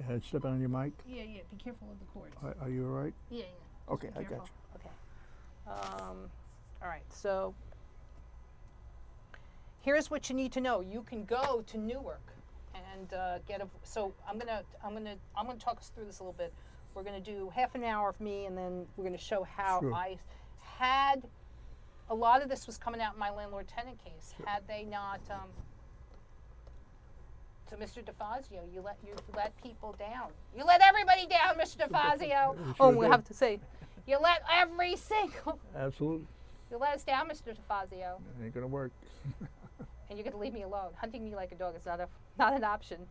Head stepping on your mic. Yeah. Be careful with the cords. Are you all right? Yeah. Okay, Be I got careful. you. Okay. All right. So here's what you need to know. You can go to Newark and get a. So I'm gonna talk us through this a little bit. We're gonna do half an hour of me, and then we're gonna show how Sure. I had. A lot of this was coming out in my landlord-tenant case. Sure. Had they not. So, Mr. DeFazio, you let people down. You let everybody down, Mr. DeFazio. Sure We did. have to say, you let every single. Absolutely. You let us down, Mr. DeFazio. Ain't gonna work. And you're gonna leave me alone. Hunting me like a dog is not an option.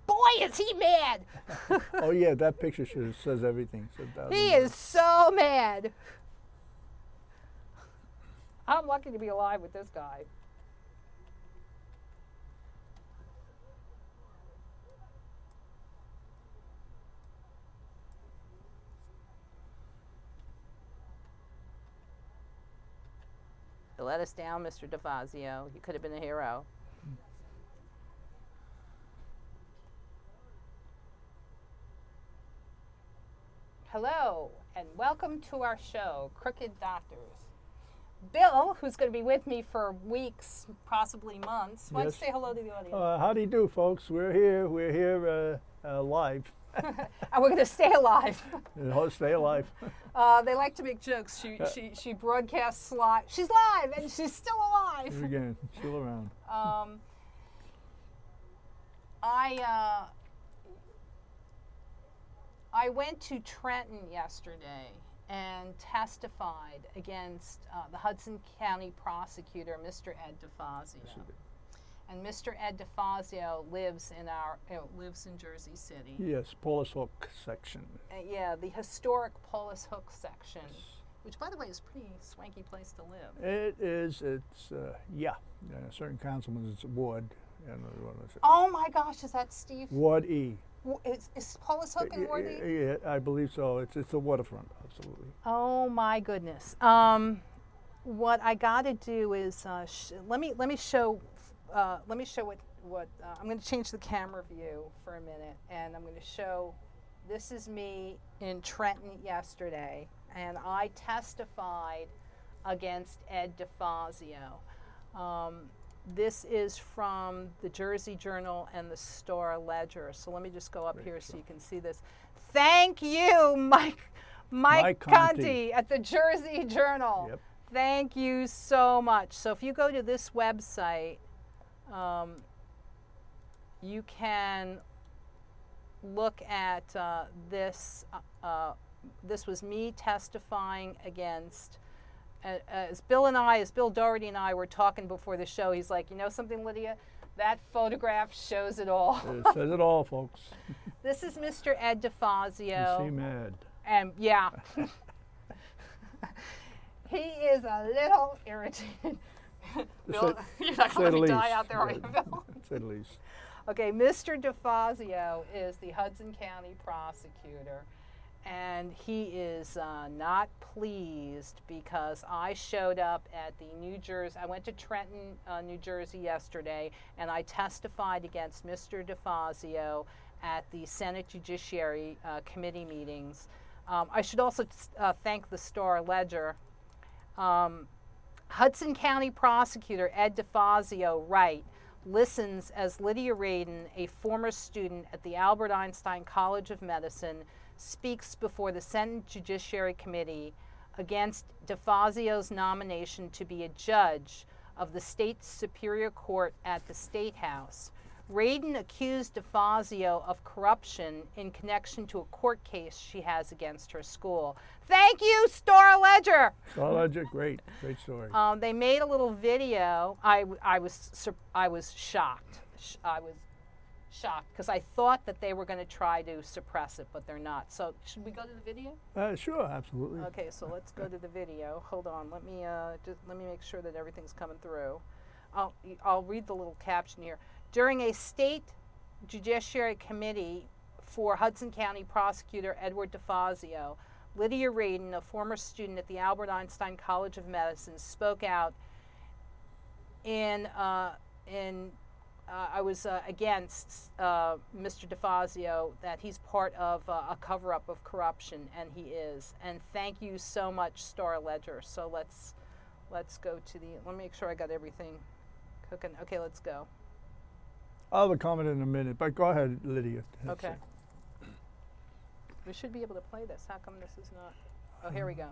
Boy, is he mad! Oh yeah, that picture says everything. He is so mad. I'm lucky to be alive with this guy. You let us down, Mr. DeFazio. You could have been a hero. Hello, and welcome to our show, Crooked Doctors. Bill, who's going to be with me for weeks, possibly months, why don't you say hello to the audience? How do you do, folks? We're here live. And we're going to stay alive. Stay alive. They like to make jokes. She broadcasts live. She's live, and she's still alive. Here again, still around. I went to Trenton yesterday and testified against the Hudson County prosecutor, Mr. Ed DeFazio. Yes, you did. And Mr. Ed DeFazio lives in Jersey City. Yes, Paulus Hook section. Yeah, the historic Paulus Hook section, which, by the way, is a pretty swanky place to live. It is. It's certain councilman's ward. Oh my gosh, is that Steve? Ward E. Is Paulus Hook in Ward E? Yeah, I believe so. It's the waterfront, absolutely. Oh my goodness. What I got to do is let me show what I'm going to change the camera view for a minute, and I'm going to show. This is me in Trenton yesterday, and I testified against Ed DeFazio. This is from the Jersey Journal and the Star Ledger. So let me just go up here so you can see this. Thank you, Mike Conti at the Jersey Journal. Yep. Thank you so much. So if you go to this website, you can look at this. This was me testifying against. As Bill Doherty and I were talking before the show, he's like, you know something, Lydia? That photograph shows it all. It says it all, folks. This is Mr. Ed DeFazio. You seem mad. And yeah. He is a little irritated. Bill, you're not going to let me die out there, are you, Bill? Say the least. Okay, Mr. DeFazio is the Hudson County prosecutor. And he is not pleased because I showed up at the I went to Trenton, New Jersey yesterday, and I testified against Mr. DeFazio at the Senate Judiciary Committee meetings. I should also thank the Star Ledger. Hudson County prosecutor Ed DeFazio, listens as Lydia Radin, a former student at the Albert Einstein College of Medicine, speaks before the Senate Judiciary Committee against DeFazio's nomination to be a judge of the state's Superior Court at the State House. Radin accused DeFazio of corruption in connection to a court case she has against her school. Thank you, Star Ledger! Star Ledger, great story. They made a little video. I was shocked. I was shocked because I thought that they were going to try to suppress it, but they're not. So should we go to the video? Sure, absolutely. Okay, so let's go to the video. Hold on, let me make sure that everything's coming through. I'll read the little caption here. During a state judiciary committee for Hudson County prosecutor Edward DeFazio, Lydia Radin, a former student at the Albert Einstein College of Medicine, spoke out in I was against Mr. DeFazio, that he's part of a cover-up of corruption, and he is. And thank you so much, Star Ledger. So let's go to the. Let me make sure I got everything cooking. Okay, let's go. I'll have a comment in a minute, but go ahead, Lydia. Okay. We should be able to play this. How come this is not? Oh, here we go.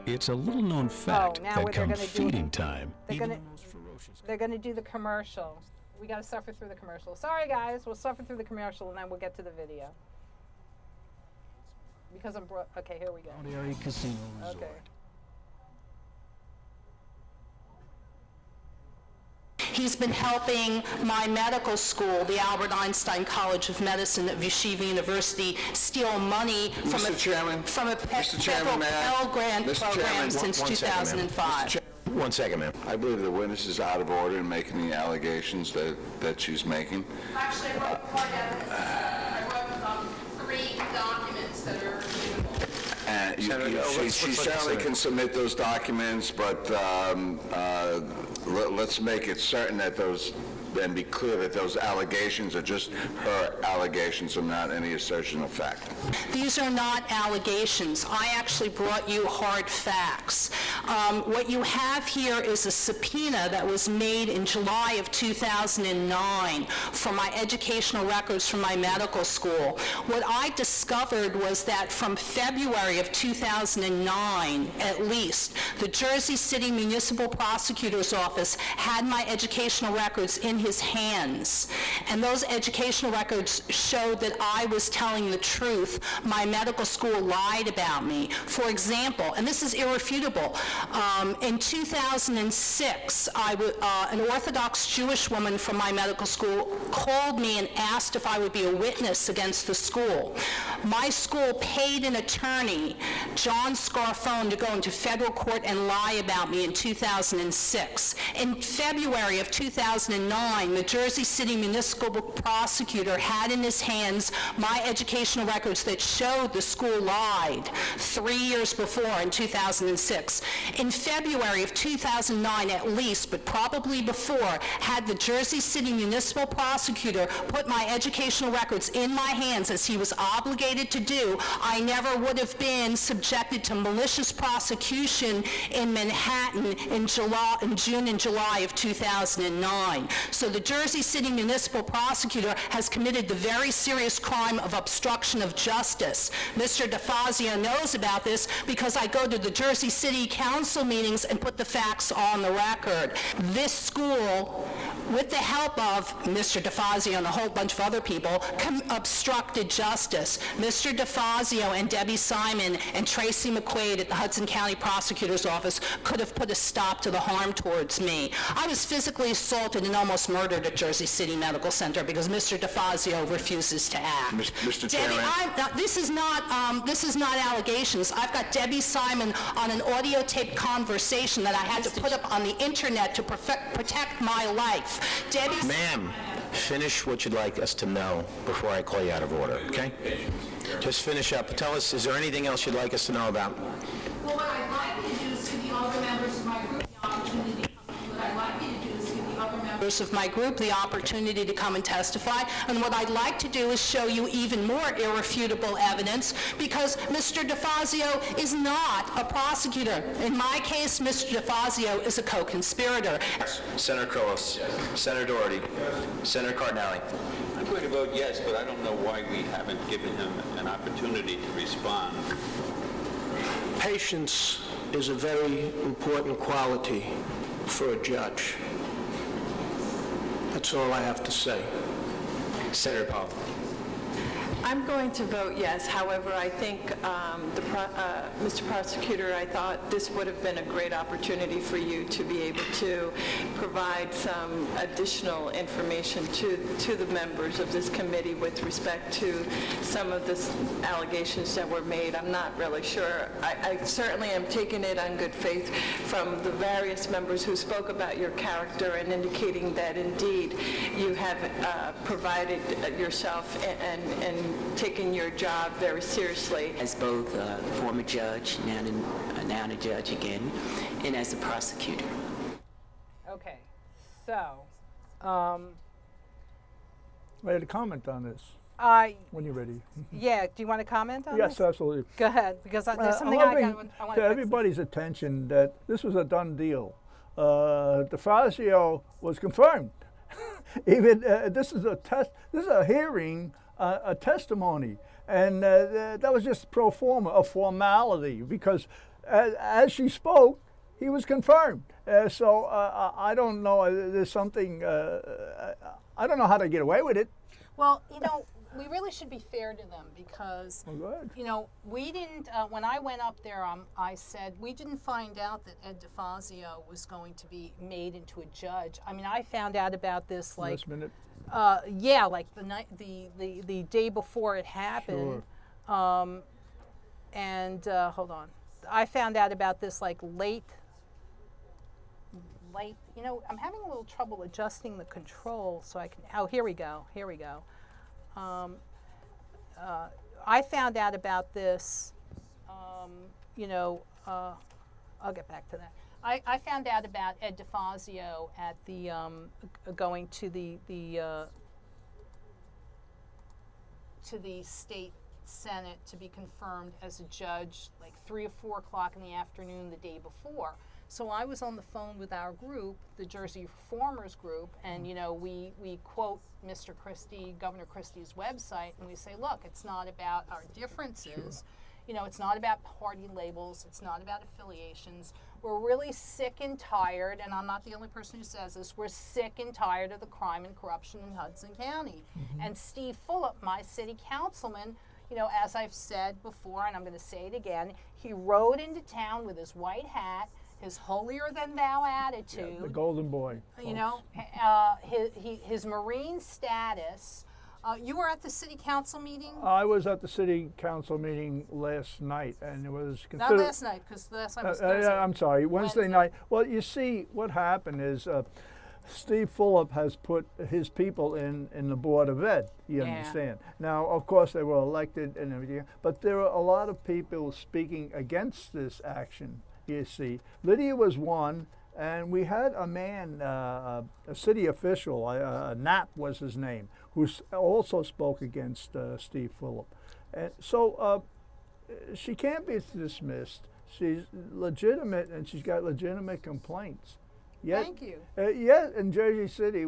It's a little-known fact now that come feeding time, They're going to do the commercial. We got to suffer through the commercial. Sorry, guys. We'll suffer through the commercial, and then we'll get to the video. Because I'm okay, here we go. Area Casino Resort. Okay. He's been helping my medical school, the Albert Einstein College of Medicine at Yeshiva University, steal money from a federal Pell Grant program since 2005. One second, ma'am. I believe the witness is out of order in making the allegations that she's making. Actually, I wrote part evidence. I wrote 3 documents that are And she certainly can submit those documents, but let's make it certain that those, and be clear that those allegations are just her allegations and not any assertion of fact. These are not allegations. I actually brought you hard facts. What you have here is a subpoena that was made in July of 2009 for my educational records from my medical school. What I discovered was that from February of 2009, at least, the Jersey City Municipal Prosecutor's Office had my educational records in his hands. And those educational records showed that I was telling the truth. My medical school lied about me. For example, and this is irrefutable, in 2006, an Orthodox Jewish woman from my medical school called me and asked if I would be a witness against the school. My school paid an attorney, John Scarfone, to go into federal court and lie about me in 2006. In February of 2009, the Jersey City Municipal Prosecutor had in his hands my educational records that showed the school lied 3 years before in 2006. In February of 2009 at least, but probably before, had the Jersey City Municipal Prosecutor put my educational records in my hands as he was obligated to do, I never would have been subjected to malicious prosecution in Manhattan in June and July of 2009. So the Jersey City Municipal Prosecutor has committed the very serious crime of obstruction of justice. Mr. DeFazio knows about this because I go to the Jersey City Council meetings and put the facts on the record. This school, with the help of Mr. DeFazio and a whole bunch of other people, obstructed justice. Mr. DeFazio and Debbie Simon and Tracy McQuaid at the Hudson County Prosecutor's Office could have put a stop to the harm towards me. I was physically assaulted and almost murdered at Jersey City Medical Center because Mr. DeFazio refuses to act. Mr. Debbie, Chairman. this is not allegations. I've got Debbie Simon on an audio tape conversation that I had to put up on the internet to protect my life. Debbie. Ma'am, finish what you'd like us to know before I call you out of order, okay? Just finish up. Tell us, is there anything else you'd like us to know about? Well, what I'd like you to do is give the other members of my group the opportunity. What I'd like you to do is give the other members of my group the opportunity to come and testify. And what I'd like to do is show you even more irrefutable evidence, because Mr. DeFazio is not a prosecutor. In my case, Mr. DeFazio is a co-conspirator. Senator Cross, Senator Doherty, Senator Cardinale. I'm going to vote yes, but I don't know why we haven't given him an opportunity to respond. Patience is a very important quality for a judge. That's all I have to say. Senator Powell. I'm going to vote yes. However, I think, Mr. Prosecutor, I thought this would have been a great opportunity for you to be able to provide some additional information to the members of this committee with respect to some of the allegations that were made. I'm not really sure. I certainly am taking it on good faith from the various members who spoke about your character and indicating that indeed you have provided yourself and taken your job very seriously. As both a former judge, now a judge again, and as a prosecutor. So, I had a comment on this I when you're ready. yeah. Do you want to comment on Yes, this? absolutely. Go ahead, because there's something I'm I hoping want to to fix. everybody's attention that this was a done deal. DeFazio was confirmed. Even this is a test. This is a hearing, a testimony, and that was just pro forma, a formality, because as she spoke, he was confirmed. So I don't know. There's something. I don't know how to get away with it. Well, you know, we really should be fair to them because, Well, go ahead. you know, we didn't, when I went up there, I said, we didn't find out that Ed DeFazio was going to be made into a judge. I mean, I found out about this like, Last minute. yeah, like the night, the day before it happened. Sure. And hold on. I found out about this like late, you know, I'm having a little trouble adjusting the control so I can, oh, here we go. I found out about this, you know, I'll get back to that. I found out about Ed DeFazio at the, going to the state Senate to be confirmed as a judge like 3 or 4 o'clock in the afternoon the day before. So I was on the phone with our group, the Jersey Reformers group, and you know we quote Mr. Christie, Governor Christie's website, and we say, look, it's not about our differences. Sure. You know, it's not about party labels. It's not about affiliations. We're really sick and tired, and I'm not the only person who says this, we're sick and tired of the crime and corruption in Hudson County. Mm-hmm. And Steve Fulop, my city councilman, you know, as I've said before, and I'm going to say it again, he rode into town with his white hat, his holier-than-thou attitude. Yeah, the golden boy. You know, his Marine status. You were at the city council meeting? I was at the city council meeting last night, and it was considered... Not last night, because last night was Thursday. I'm sorry, Wednesday night. Well, you see, what happened is Steve Fulop has put his people in the Board of Ed, you understand. Now, of course, they were elected and everything, but there were a lot of people speaking against this action, you see. Lydia was one, and we had a man, a city official, Knapp was his name, who also spoke against Steve Fulop. And so she can't be dismissed. She's legitimate, and she's got legitimate complaints. Yet, thank you. Yet in Jersey City,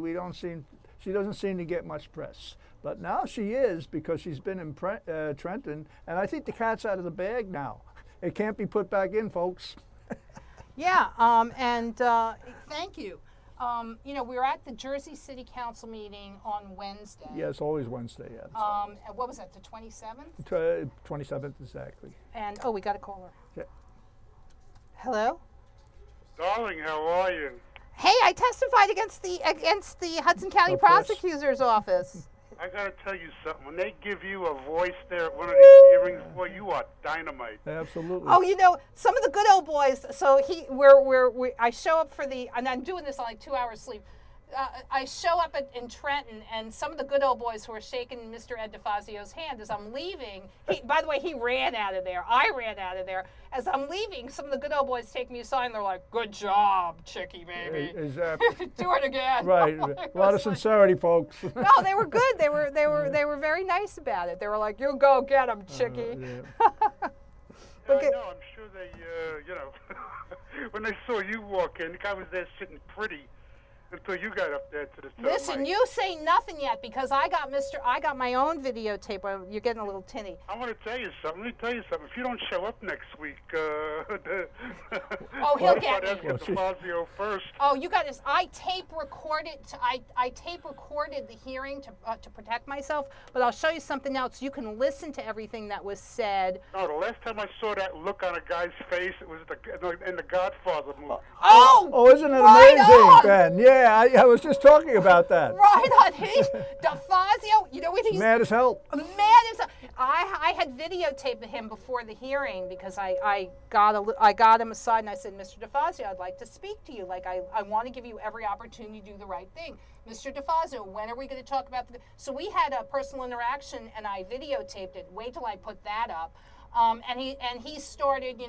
she doesn't seem to get much press. But now she is, because she's been in Trenton, and I think the cat's out of the bag now. It can't be put back in, folks. Yeah, and thank you. You know, we were at the Jersey City Council meeting on Wednesday. Yes, always Wednesday, yeah. What was that, the 27th? 27th, exactly. And, oh, we got a caller. Yeah. Hello? Darling, how are you? Hey, I testified against the Hudson County Prosecutor's Office. I gotta tell you something. When they give you a voice there at one of these hearings, boy, you are dynamite. Absolutely. Oh, you know, some of the good old boys. So I show up for and I'm doing this on like 2 hours sleep. I show up in Trenton, and some of the good old boys who are shaking Mr. Ed DeFazio's hand as I'm leaving. By the way, he ran out of there. I ran out of there. As I'm leaving, some of the good old boys take me aside, and they're like, "Good job, Chickie, baby. Exactly. Do it again." Right. A lot of sincerity, folks. No, they were good. They were very nice about it. They were like, "You go get him, Chickie." Yeah. I know. I'm sure they, you know, when they saw you walk in, the guy was there sitting pretty. Until you got up there to the Listen, you say nothing yet, because I got my own videotape. You're getting a little tinny. I want to tell you something. Let me tell you something. If you don't show up next week, he'll get me. DeFazio first. Oh, you got this. I tape recorded the hearing to protect myself. But I'll show you something else. You can listen to everything that was said. No, the last time I saw that look on a guy's face, it was in the Godfather movie. Oh, isn't it amazing, Ben? Yeah. I was just talking about that. Right on. DeFazio, you know what he's... Mad as hell. Mad as hell. I had videotaped him before the hearing, because I got him aside and I said, Mr. DeFazio, I'd like to speak to you. Like, I want to give you every opportunity to do the right thing. Mr. DeFazio, when are we going to talk about So we had a personal interaction, and I videotaped it. Wait till I put that up. And he started,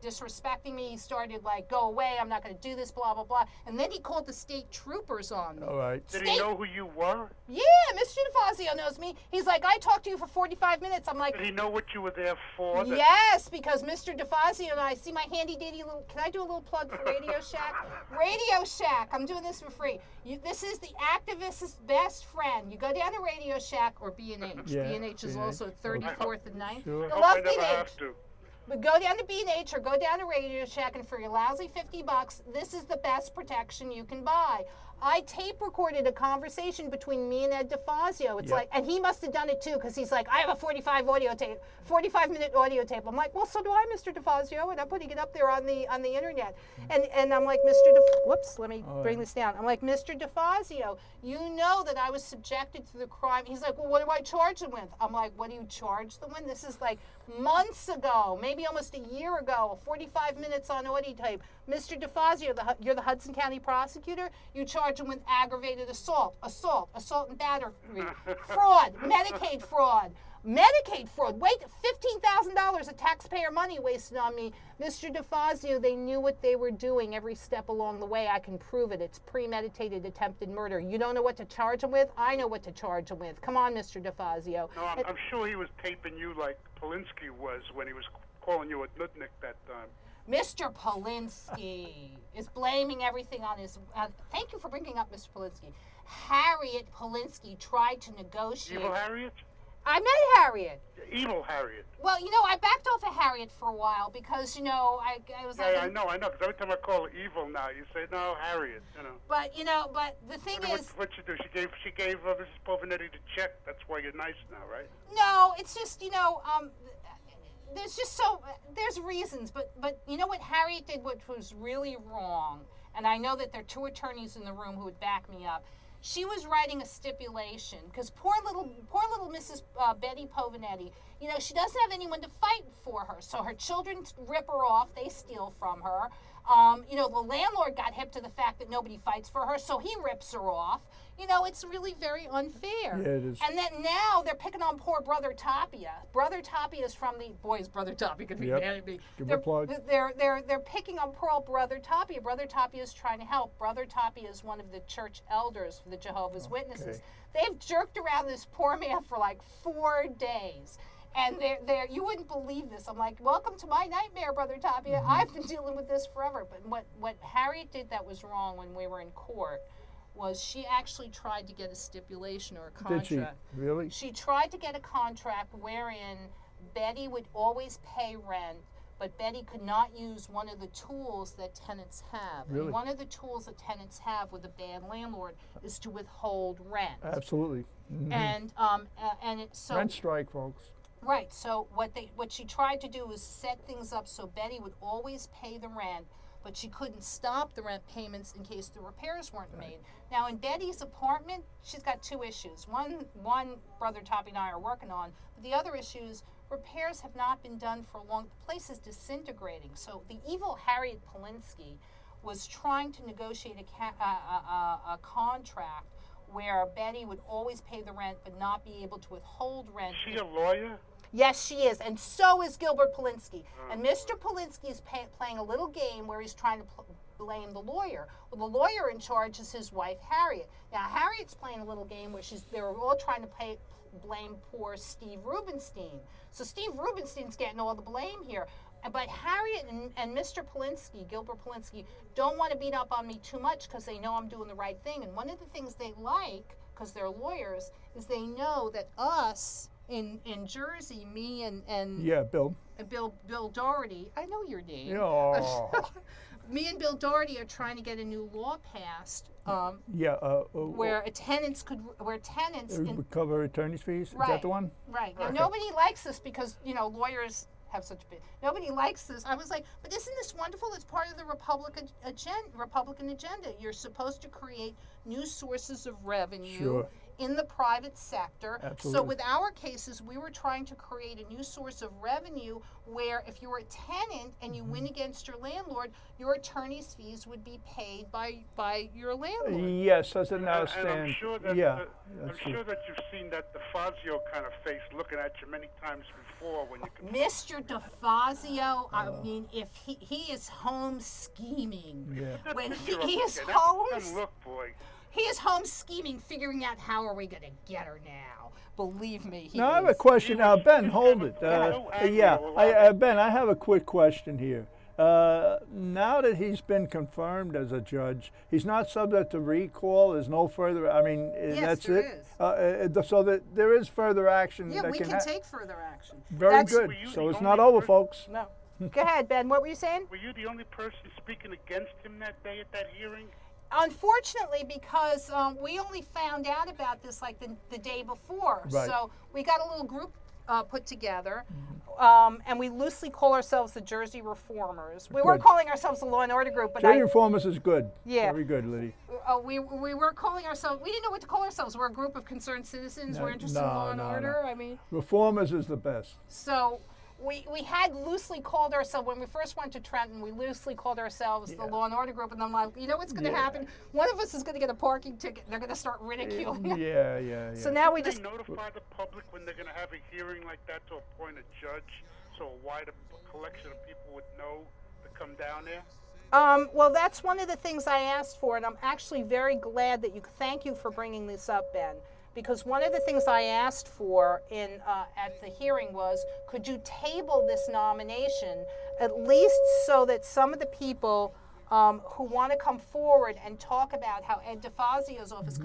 disrespecting me. He started like, go away, I'm not going to do this, blah, blah, blah. And then he called the state troopers on me. All right. Did he know who you were? Yeah, Mr. DeFazio knows me. He's like, I talked to you for 45 minutes. I'm like, Did he know what you were there for? yes, because Mr. DeFazio and I see my handy dandy little, can I do a little plug for Radio Shack? Radio Shack, I'm doing this for free. This is the activist's best friend. You go down to Radio Shack or B&H. Yeah, B&H is also at 34th and 9th. Sure. I I love never B&H. have to. But go down to B&H or go down to Radio Shack, and for your lousy $50, this is the best protection you can buy. I tape recorded a conversation between me and Ed DeFazio. It's like, and he must have done it too, because he's like, I have a 45-minute audio tape. I'm like, well, so do I, Mr. DeFazio, and I'm putting it up there on the internet. And I'm like, whoops, let me bring this down. I'm like, Mr. DeFazio, you know that I was subjected to the crime. He's like, well, what do I charge them with? I'm like, what do you charge them with? This is like months ago, maybe almost a year ago, 45 minutes on audio tape. Mr. DeFazio, you're the Hudson County prosecutor. You charge them with aggravated assault and battery, fraud, Medicaid fraud. Wait, $15,000 of taxpayer money wasted on me. Mr. DeFazio, they knew what they were doing every step along the way. I can prove it. It's premeditated attempted murder. You don't know what to charge them with? I know what to charge them with. Come on, Mr. DeFazio. No, I'm sure he was taping you like Polinsky was when he was calling you a nudnik that time. Mr. Polinsky is blaming everything on his... thank you for bringing up Mr. Polinsky. Harriet Polinsky tried to negotiate... Evil Harriet? I met Harriet. Evil Harriet. Well, I backed off of Harriet for a while because, I was like... Yeah, I know, because every time I call her evil now, you say, no, Harriet, But, but the thing is... What'd she do? She gave Mrs. Povinetti the check. That's why you're nice now, right? No, it's just, there's reasons, but you know what Harriet did, which was really wrong, and I know that there are two attorneys in the room who would back me up. She was writing a stipulation because poor little Mrs. Betty Povinetti, she doesn't have anyone to fight for her, so her children rip her off, they steal from her. The landlord got hip to the fact that nobody fights for her, so he rips her off. It's really very unfair. Yeah, it is. And then now they're picking on poor Brother Tapia. Brother Tapia is from the... Boys, Brother Tapia could be mad at me. Give him a plug. They're picking on poor Brother Tapia. Brother Tapia is trying to help. Brother Tapia is one of the church elders for the Jehovah's Witnesses. They've jerked around this poor man for like 4 days. And you wouldn't believe this. I'm like, welcome to my nightmare, Brother Tapia. I've been dealing with this forever. But what Harriet did that was wrong when we were in court was she actually tried to get a stipulation or a contract. Did she? Really? She tried to get a contract wherein Betty would always pay rent, but Betty could not use one of the tools that tenants have. Really? And one of the tools that tenants have with a bad landlord is to withhold rent. Absolutely. Mm-hmm. And so rent strike, folks. Right. So what she tried to do was set things up so Betty would always pay the rent, but she couldn't stop the rent payments in case the repairs weren't made. Now, in Betty's apartment, she's got two issues. One Brother Toppy and I are working on, but the other issue is repairs have not been done for a long... The place is disintegrating. So the evil Harriet Polinsky was trying to negotiate a contract where Betty would always pay the rent but not be able to withhold rent. Is she a lawyer? Yes, she is, and so is Gilbert Polinsky. And Mr. Polinsky is playing a little game where he's trying to blame the lawyer. Well, the lawyer in charge is his wife, Harriet. Now, Harriet's playing a little game where they're all trying to blame poor Steve Rubenstein. So Steve Rubenstein's getting all the blame here. But Harriet and Mr. Polinsky, Gilbert Polinsky, don't want to beat up on me too much because they know I'm doing the right thing. And one of the things they like, because they're lawyers, is they know that us... In Jersey, me and Bill Doherty, I know your name. Yeah. Me and Bill Doherty are trying to get a new law passed. Where tenants would cover attorney's fees. Right, is that the one? Right. Now Okay. nobody likes this because lawyers have such big. Nobody likes this. I was like, but isn't this wonderful? It's part of the Republican agenda. You're supposed to create new sources of revenue. Sure. in the private sector. Absolutely. So with our cases, we were trying to create a new source of revenue where if you were a tenant and you win against your landlord, your attorney's fees would be paid by your landlord. Yes, as it now And I'm stands. sure that Yeah. I'm sure that you've seen that DeFazio kind of face looking at you many times before when you can. Mr. DeFazio, I mean, if he is home scheming. Yeah. When Picture of he him is again. home, That look, boy. he is home scheming, figuring out how are we going to get her now. Believe me, he Now I have a is. question. Now, Ben, hold it. so angry Yeah, over Ben, I have a quick question here. Now that he's been confirmed as a judge, he's not subject to recall. There's no further. I mean, Yes, that's there it. So that there is further action. Yeah, that we can can take further action. Very That's- good. Were you So the it's not only over, person- folks. No. Go ahead, Ben. What were you saying? Were you the only person speaking against him that day at that hearing? Unfortunately, because we only found out about this like the day before. Right. So we got a little group put together, and we loosely call ourselves the Jersey Reformers. We weren't Good. calling ourselves the Law and Order group, but Jersey Reformers is good. Yeah. Very good, Liddy. we were calling ourselves. We didn't know what to call ourselves. We're a group of concerned citizens. No, We're interested in no, law and no, no. order. I mean, Reformers is the best. so. We had loosely called ourselves, when we first went to Trenton, we loosely called ourselves the Law and Order group, and I'm like, you know what's going to happen? One of us is going to get a parking ticket, and they're going to start ridiculing us. Yeah. So now we Did just, they notify the public when they're going to have a hearing like that to appoint a judge so a wider collection of people would know to come down there? well, that's one of the things I asked for, and I'm actually very glad that thank you for bringing this up, Ben. Because one of the things I asked for at the hearing was, could you table this nomination, at least so that some of the people who want to come forward and talk about how Ed DeFazio's office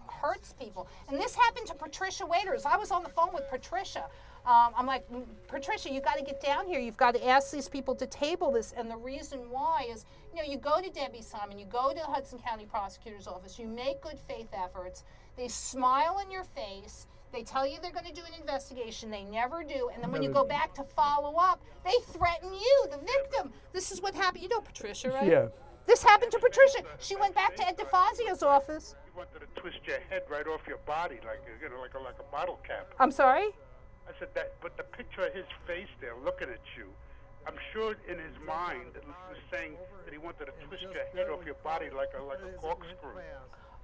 hurts people. And this happened to Patricia Waiters. I was on the phone with Patricia. I'm like, Patricia, you got to get down here. You've got to ask these people to table this. And the reason why is, you go to Debbie Simon, you go to the Hudson County Prosecutor's Office, you make good faith efforts. They smile in your face. They tell you they're going to do an investigation. They never do. And then when you go back to follow up, they threaten you, the victim. This is what happened. You know Patricia, right? Yeah. This happened to Patricia. She went back to Ed DeFazio's office. You wanted to twist your head right off your body like a bottle cap. I'm sorry? I said that, but the picture of his face there looking at you, I'm sure in his mind he was saying that he wanted to twist your head off your body like a corkscrew.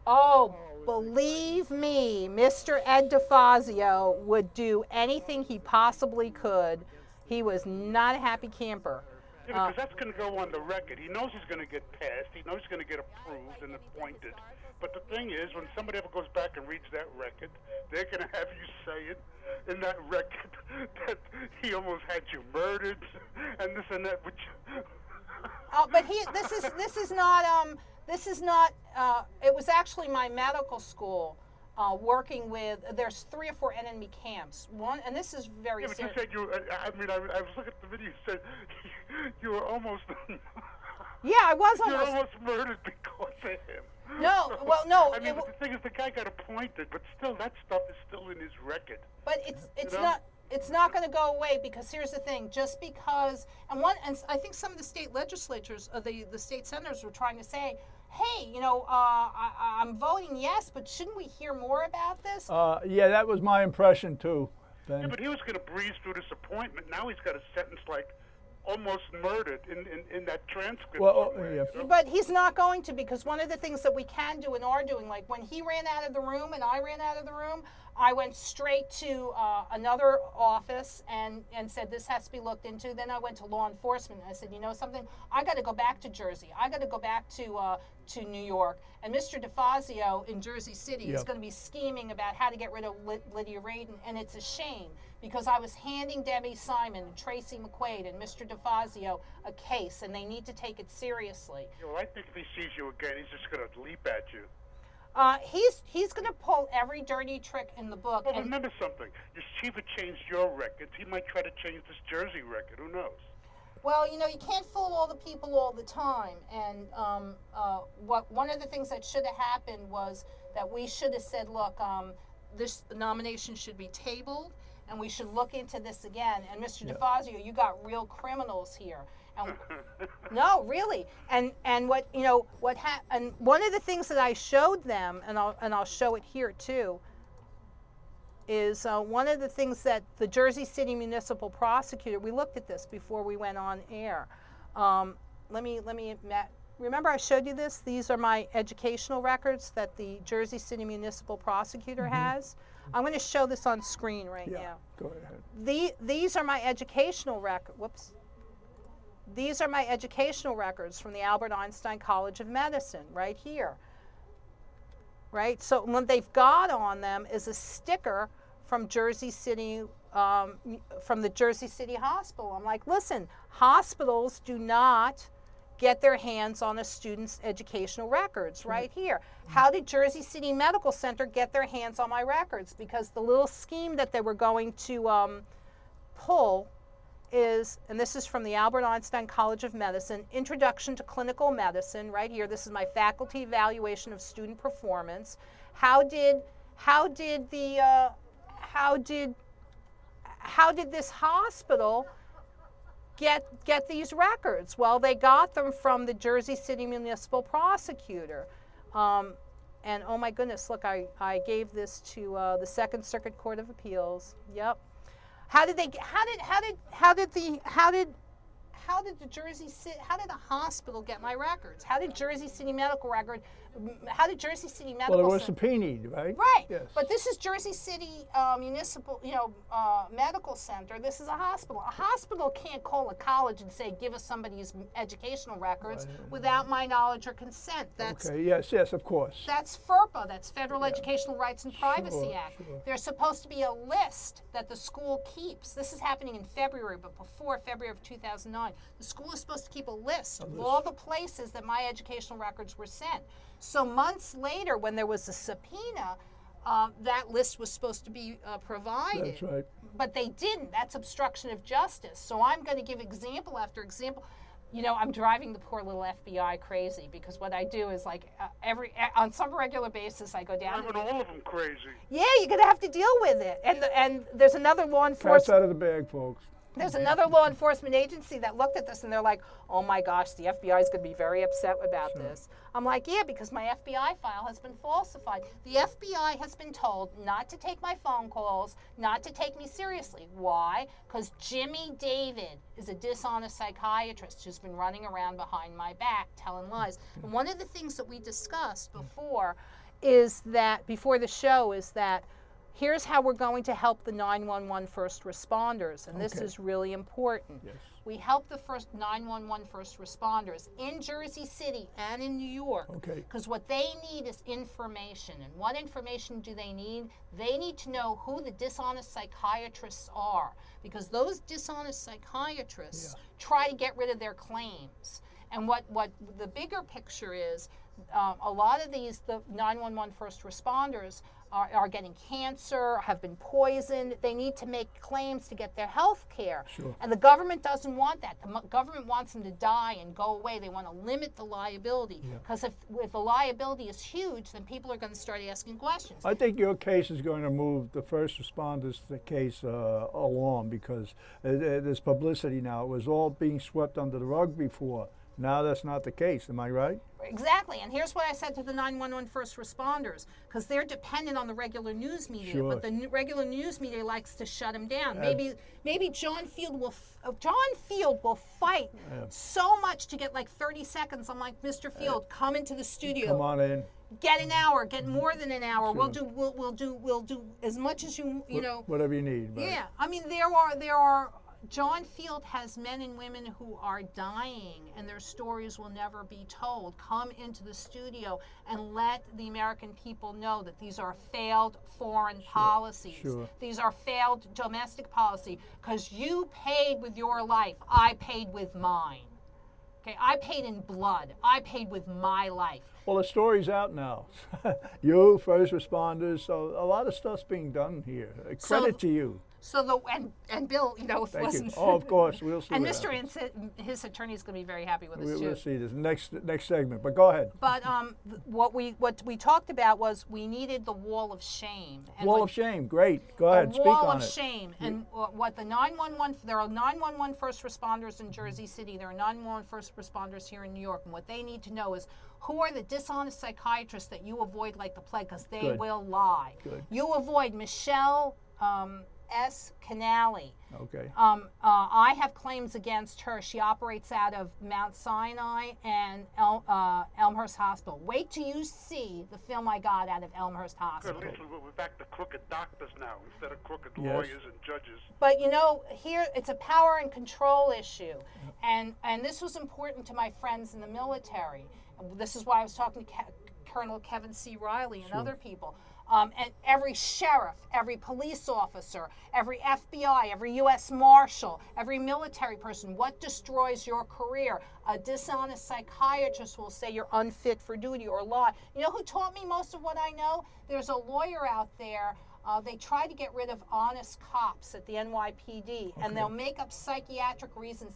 Oh, believe me, Mr. Ed DeFazio would do anything he possibly could. He was not a happy camper. Yeah, because that's going to go on the record. He knows he's going to get passed. He knows he's going to get approved and appointed. But the thing is, when somebody ever goes back and reads that record, they're going to have you saying in that record that he almost had you murdered and this and that. Which But this is not. It was actually my medical school working with. There's 3 or 4 enemy camps. One, and this is very yeah, but serious. you said you. I was looking at the video. You said you were almost. Yeah, I was You're almost. almost murdered because of him. No, well, no. I mean, but the thing is, the guy got appointed, but still, that stuff is still in his record. But it's know? not. It's not going to go away, because here's the thing: just because, and I think some of the state legislatures, the state senators, were trying to say, hey, I'm voting yes, but shouldn't we hear more about this? Yeah, that was my impression too, Ben. Yeah, but he was going to breeze through this appointment. Now he's got a sentence like almost murdered in that transcript. Well, somewhere, yeah. you know? But he's not going to, because one of the things that we can do and are doing, like when he ran out of the room and I ran out of the room, I went straight to another office and said, this has to be looked into. Then I went to law enforcement and I said, you know something? I got to go back to Jersey. I got to go back to New York. And Mr. DeFazio in Jersey City is going to be scheming about how to get rid of Lydia Radin. And it's a shame, because I was handing Debbie Simon, Tracy McQuaid, and Mr. DeFazio a case, and they need to take it seriously. Yeah, well, I think if he sees you again, he's just going to leap at you. He's going to pull every dirty trick in the book. Well, and remember something. Your chief had changed your records. He might try to change this Jersey record. Who knows? Well, you can't fool all the people all the time. And one of the things that should have happened was that we should have said, look, this nomination should be tabled, and we should look into this again. And Mr. DeFazio, you got real criminals here. And no, really. And what and one of the things that I showed them, and I'll show it here too. is one of the things that the Jersey City Municipal Prosecutor, we looked at this before we went on air. Remember I showed you this? These are my educational records that the Jersey City Municipal Prosecutor has. I'm going to show this on screen right now. Go ahead. These are my educational records. Whoops. These are my educational records from the Albert Einstein College of Medicine, right here. Right? So what they've got on them is a sticker from Jersey City, from the Jersey City Hospital. I'm like, listen, hospitals do not get their hands on a student's educational records right here. How did Jersey City Medical Center get their hands on my records? Because the little scheme that they were going to pull is, and this is from the Albert Einstein College of Medicine, Introduction to Clinical Medicine, right here. This is my faculty evaluation of student performance. How did this hospital get these records? Well, they got them from the Jersey City Municipal Prosecutor. And oh my goodness, look, I gave this to the Second Circuit Court of Appeals. Yep. How did the hospital get my records? How did Jersey City Medical Well, it was subpoenaed, right? Right. Yes. But this is Jersey City Municipal, Medical Center. This is a hospital. A hospital can't call a college and say, give us somebody's educational records without my knowledge or consent. That's okay. Yes, of course. That's FERPA. That's Federal Educational Rights and Privacy Act. Sure. There's supposed to be a list that the school keeps. This is happening in February, but before February of 2009. The school is supposed to keep a list of all the places that my educational records were sent. So months later, when there was a subpoena, that list was supposed to be provided. That's right. But they didn't. That's obstruction of justice. So I'm going to give example after example. I'm driving the poor little FBI crazy because what I do is like on some regular basis I go down. Driving all of them crazy. Yeah, you're going to have to deal with it. And there's another law Cat's enforcement. out of the bag, folks. There's another law enforcement agency that looked at this and they're like, oh my gosh, the FBI is going to be very upset about this. I'm like, yeah, because my FBI file has been falsified. The FBI has been told not to take my phone calls, not to take me seriously. Why? Because Jimmy David is a dishonest psychiatrist who's been running around behind my back telling lies. And one of the things that we discussed before the show is that here's how we're going to help the 911 first responders, and this is really important. Yes. We help the 911 first responders in Jersey City and in New York, because what they need is information. And what information do they need? They need to know who the dishonest psychiatrists are, because those dishonest psychiatrists try to get rid of their claims. And what the bigger picture is, a lot of the 911 first responders are getting cancer, have been poisoned. They need to make claims to get their health care. Sure. And the government doesn't want that. The government wants them to die and go away. They want to limit the liability. Because if the liability is huge, then people are going to start asking questions. I think your case is going to move the first responders case along, because there's publicity now. It was all being swept under the rug before. Now that's not the case. Am I right? Exactly. And here's what I said to the 911 first responders, because they're dependent on the regular news media, but the regular news media likes to shut them down. Maybe John Field will fight so much to get like 30 seconds. I'm like, Mr. Field, come into the studio. Come on in. Get an hour. Get more than an hour. Sure. We'll do as much as you know. Whatever you need. Right? Yeah. I mean, there are. John Field has men and women who are dying, and their stories will never be told. Come into the studio and let the American people know that these are failed foreign policies. Sure. These are failed domestic policy, because you paid with your life. I paid with mine. Okay, I paid in blood. I paid with my life. Well, the story's out now. You, first responders, so a lot of stuff's being done here. Credit to you. So and Bill, Thank you. Oh, of course, we'll see. And Mr. His attorney is going to be very happy with us too. We'll see this next segment, but go ahead. But what we talked about was we needed the wall of shame. And wall of shame, great. Go ahead, speak on it. Wall of shame, and what the 911. There are 911 first responders in Jersey City. There are 911 first responders here in New York, and what they need to know is Who are the dishonest psychiatrists that you avoid like the plague? Because they Good. will lie. Good. You avoid Michelle S. Canali. Okay. I have claims against her. She operates out of Mount Sinai and Elmhurst Hospital. Wait till you see the film I got out of Elmhurst Hospital. Good, at least we're back to crooked doctors now instead of crooked Yes. lawyers and judges. But you know, here it's a power and control issue, and this was important to my friends in the military. This is why I was talking to Colonel Kevin C. Riley and other people. And every sheriff, every police officer, every FBI, every U.S. Marshal, every military person, what destroys your career? A dishonest psychiatrist will say you're unfit for duty or lie. You know who taught me most of what I know? There's a lawyer out there. They try to get rid of honest cops at the NYPD, and they'll make up psychiatric reasons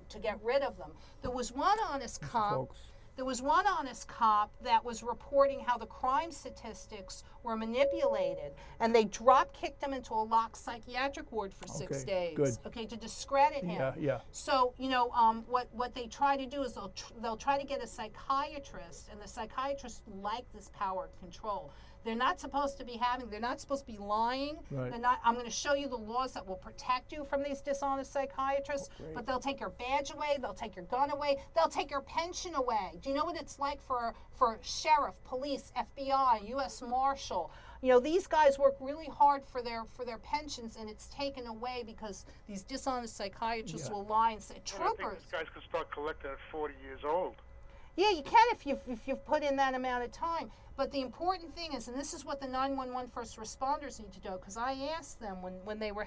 to get rid of them. There was one honest cop. There was one honest cop that was reporting how the crime statistics were manipulated, and they drop-kicked him into a locked psychiatric ward for 6 days. Good. Okay, to discredit him. Yeah. So you know what they try to do is they'll try to get a psychiatrist, and the psychiatrists like this power and control. They're not supposed to be they're not supposed to be lying. Right. They're not. I'm going to show you the laws that will protect you from these dishonest psychiatrists, but they'll take your badge away, they'll take your gun away, they'll take your pension away. Do you know what it's like for sheriff, police, FBI, U.S. Marshal? You know, these guys work really hard for their pensions, and it's taken away because these dishonest psychiatrists will lie and say, troopers. I think these guys could start collecting at 40 years old. Yeah, you can if you've put in that amount of time. But the important thing is, and this is what the 911 first responders need to do, because I asked them when they were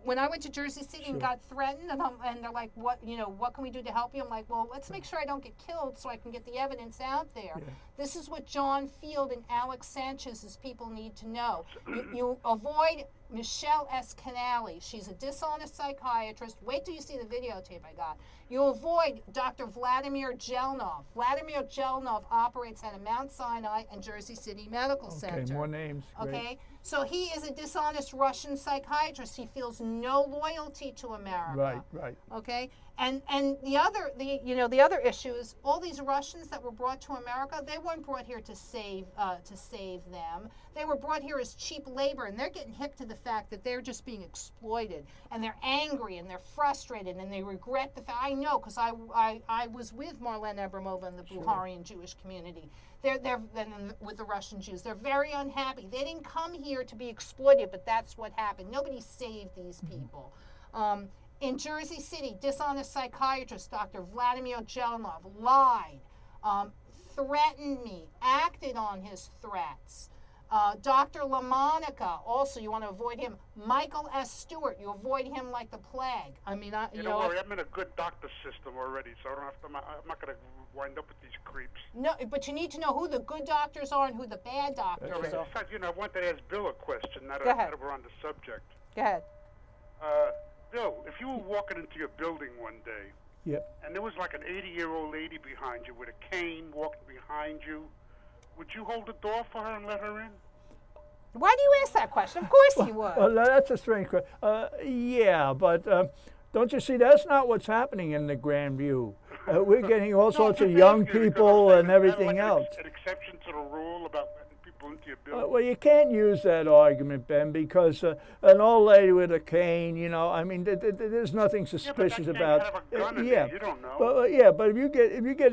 when I went to Jersey City and got threatened, and they're like, what can we do to help you? I'm like, well, let's make sure I don't get killed so I can get the evidence out there. Yeah. This is what John Field and Alex Sanchez's people need to know. You avoid Michelle S. Canali. She's a dishonest psychiatrist. Wait till you see the videotape I got. You avoid Dr. Vladimir Jelnov. Vladimir Jelnov operates out of Mount Sinai and Jersey City Medical Center. Okay, more names. Okay, Great. So he is a dishonest Russian psychiatrist. He feels no loyalty to America. Right. Okay, and the other issue is all these Russians that were brought to America. They weren't brought here to save them. They were brought here as cheap labor, and they're getting hip to the fact that they're just being exploited, and they're angry and they're frustrated and they regret the fact. I know, because I was with Marlene Abramova in the Bulgarian Jewish community. They're with the Russian Jews. They're very unhappy. They didn't come here to be exploited, but that's what happened. Nobody saved these people. In Jersey City, dishonest psychiatrist Dr. Vladimir Jelnov lied, threatened me, acted on his threats. Dr. LaMonica, also, you want to avoid him. Michael S. Stewart, you avoid him like the plague. I mean, don't worry, I'm in a good doctor system already, so I don't have to. I'm not going to wind up with these creeps. No, but you need to know who the good doctors are and who the bad doctors are. Besides, I wanted to ask Bill a question. Now Go ahead. that we're on the subject. Go ahead. Bill, if you were walking into your building one day, and there was like an 80-year-old lady behind you with a cane walking behind you, would you hold the door for her and let her in? Why do you ask that question? Of course you would. Well, that's a strange question. Yeah, but don't you see, that's not what's happening in the Grand View. We're getting all sorts of young people and everything else. An exception to the rule about letting people into your building? Well, you can't use that argument, Ben, because an old lady with a cane, I mean, there's nothing suspicious about. Have a gun in there. You don't know. But if you get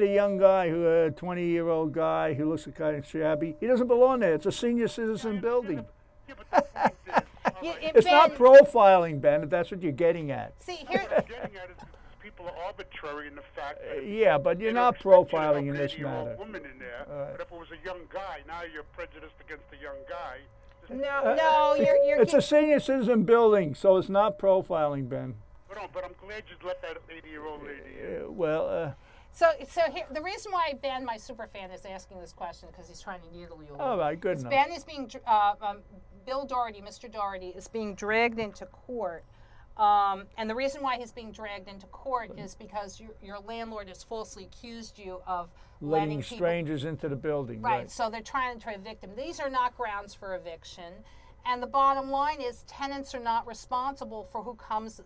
a young guy a 20-year-old guy who looks kind of shabby, he doesn't belong there. It's a senior citizen building. Yeah, but the point is, it's not profiling, Ben, if that's what you're getting at. See, what I'm getting at is people are arbitrary in the fact that yeah, but you're not profiling in this matter. Woman in there, but if it was a young guy, now you're prejudiced against the young guy. No, you're. It's a senior citizen building, so it's not profiling, Ben. But I'm glad you let that 80-year-old lady in. So here, the reason why Ben, my super fan, is asking this question because he's trying to needle you. All right, good enough. Ben is being, Bill Doherty, Mr. Doherty, is being dragged into court. And the reason why he's being dragged into court is because your landlord has falsely accused you of letting strangers into the building. Right, so they're trying to evict him. These are not grounds for eviction. And the bottom line is tenants are not responsible for who comes,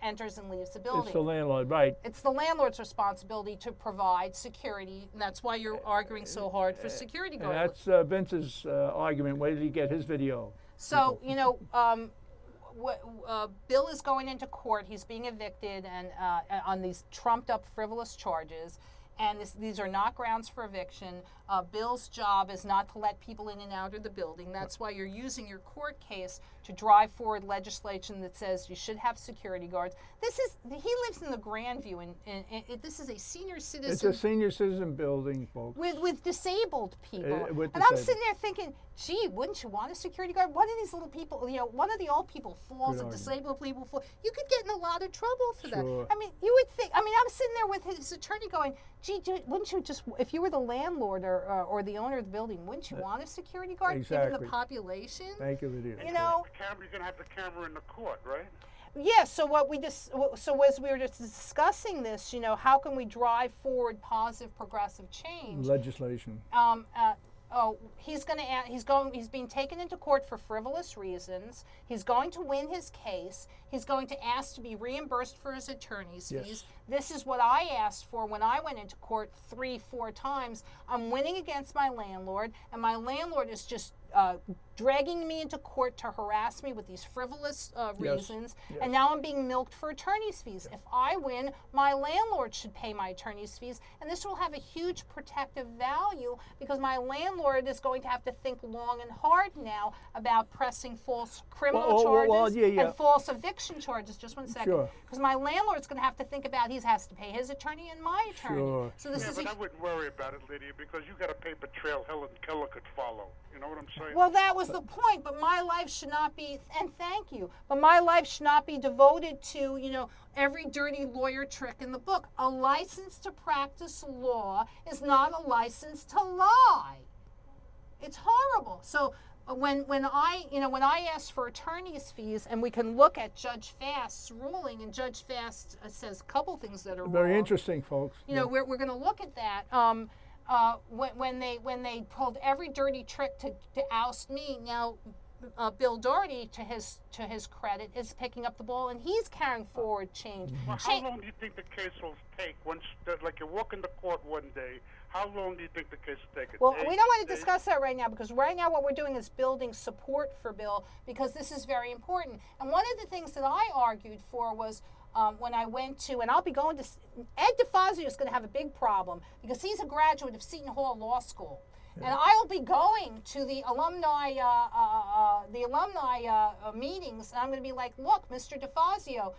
enters and leaves the building. It's the landlord, right. It's the landlord's responsibility to provide security, and that's why you're arguing so hard for security And guards. that's Vince's argument. Where did he get his video? So, you know, Bill is going into court. He's being evicted and on these trumped-up, frivolous charges. And these are not grounds for eviction. Bill's job is not to let people in and out of the building. That's why you're using your court case to drive forward legislation that says you should have security guards. He lives in the Grandview, and this is a senior citizen. It's a senior citizen building, folks. With disabled people. With and I'm sitting there thinking, gee, wouldn't you want a security guard? One of these little people, you know, one of the old people falls, a disabled people fall. You could get in a lot of trouble for that. I mean, you would think, I'm sitting there with his attorney going, gee, wouldn't you just, if you were the landlord or the owner of the building, wouldn't you want a security guard given the population? Thank you, Lydia. You know? You're going to have the camera in the court, right? Yeah, so as we were just discussing this, you know, how can we drive forward positive progressive change? Legislation. He's being taken into court for frivolous reasons. He's going to win his case. He's going to ask to be reimbursed for his attorney's fees. This is what I asked for when I went into court 3-4 times. I'm winning against my landlord, and my landlord is just dragging me into court to harass me with these frivolous reasons, and now I'm being milked for attorney's fees. If I win, my landlord should pay my attorney's fees, and this will have a huge protective value because my landlord is going to have to think long and hard now about pressing false criminal charges and false eviction charges. Just 1 second. Because my landlord's going to have to think about he has to pay his attorney and my attorney. So this is but I wouldn't worry about it, Lydia, because you got a paper trail Helen Keller could follow. You know what I'm saying? Well, that was the point, but my life should not be, and thank you, but my life should not be devoted to, you know, every dirty lawyer trick in the book. A license to practice law is not a license to lie. It's horrible. So when I asked for attorney's fees, and we can look at Judge Fast's ruling, and Judge Fast says a couple things that are very wrong. interesting, folks. You know, we're going to look at that. When they pulled every dirty trick to oust me, now Bill Doherty, to his credit, is picking up the ball and he's carrying forward change. Well, how long do you think the case will take? Once, like, you walk into court one day, how long do you think the case will take? Well, we don't want to discuss that right now because right now what we're doing is building support for Bill because this is very important. And one of the things that I argued for was when I went to, and I'll be going to, Ed DeFazio is going to have a big problem because he's a graduate of Seton Hall Law School. And I will be going to the alumni meetings, and I'm going to be like, "Look, Mr. DeFazio,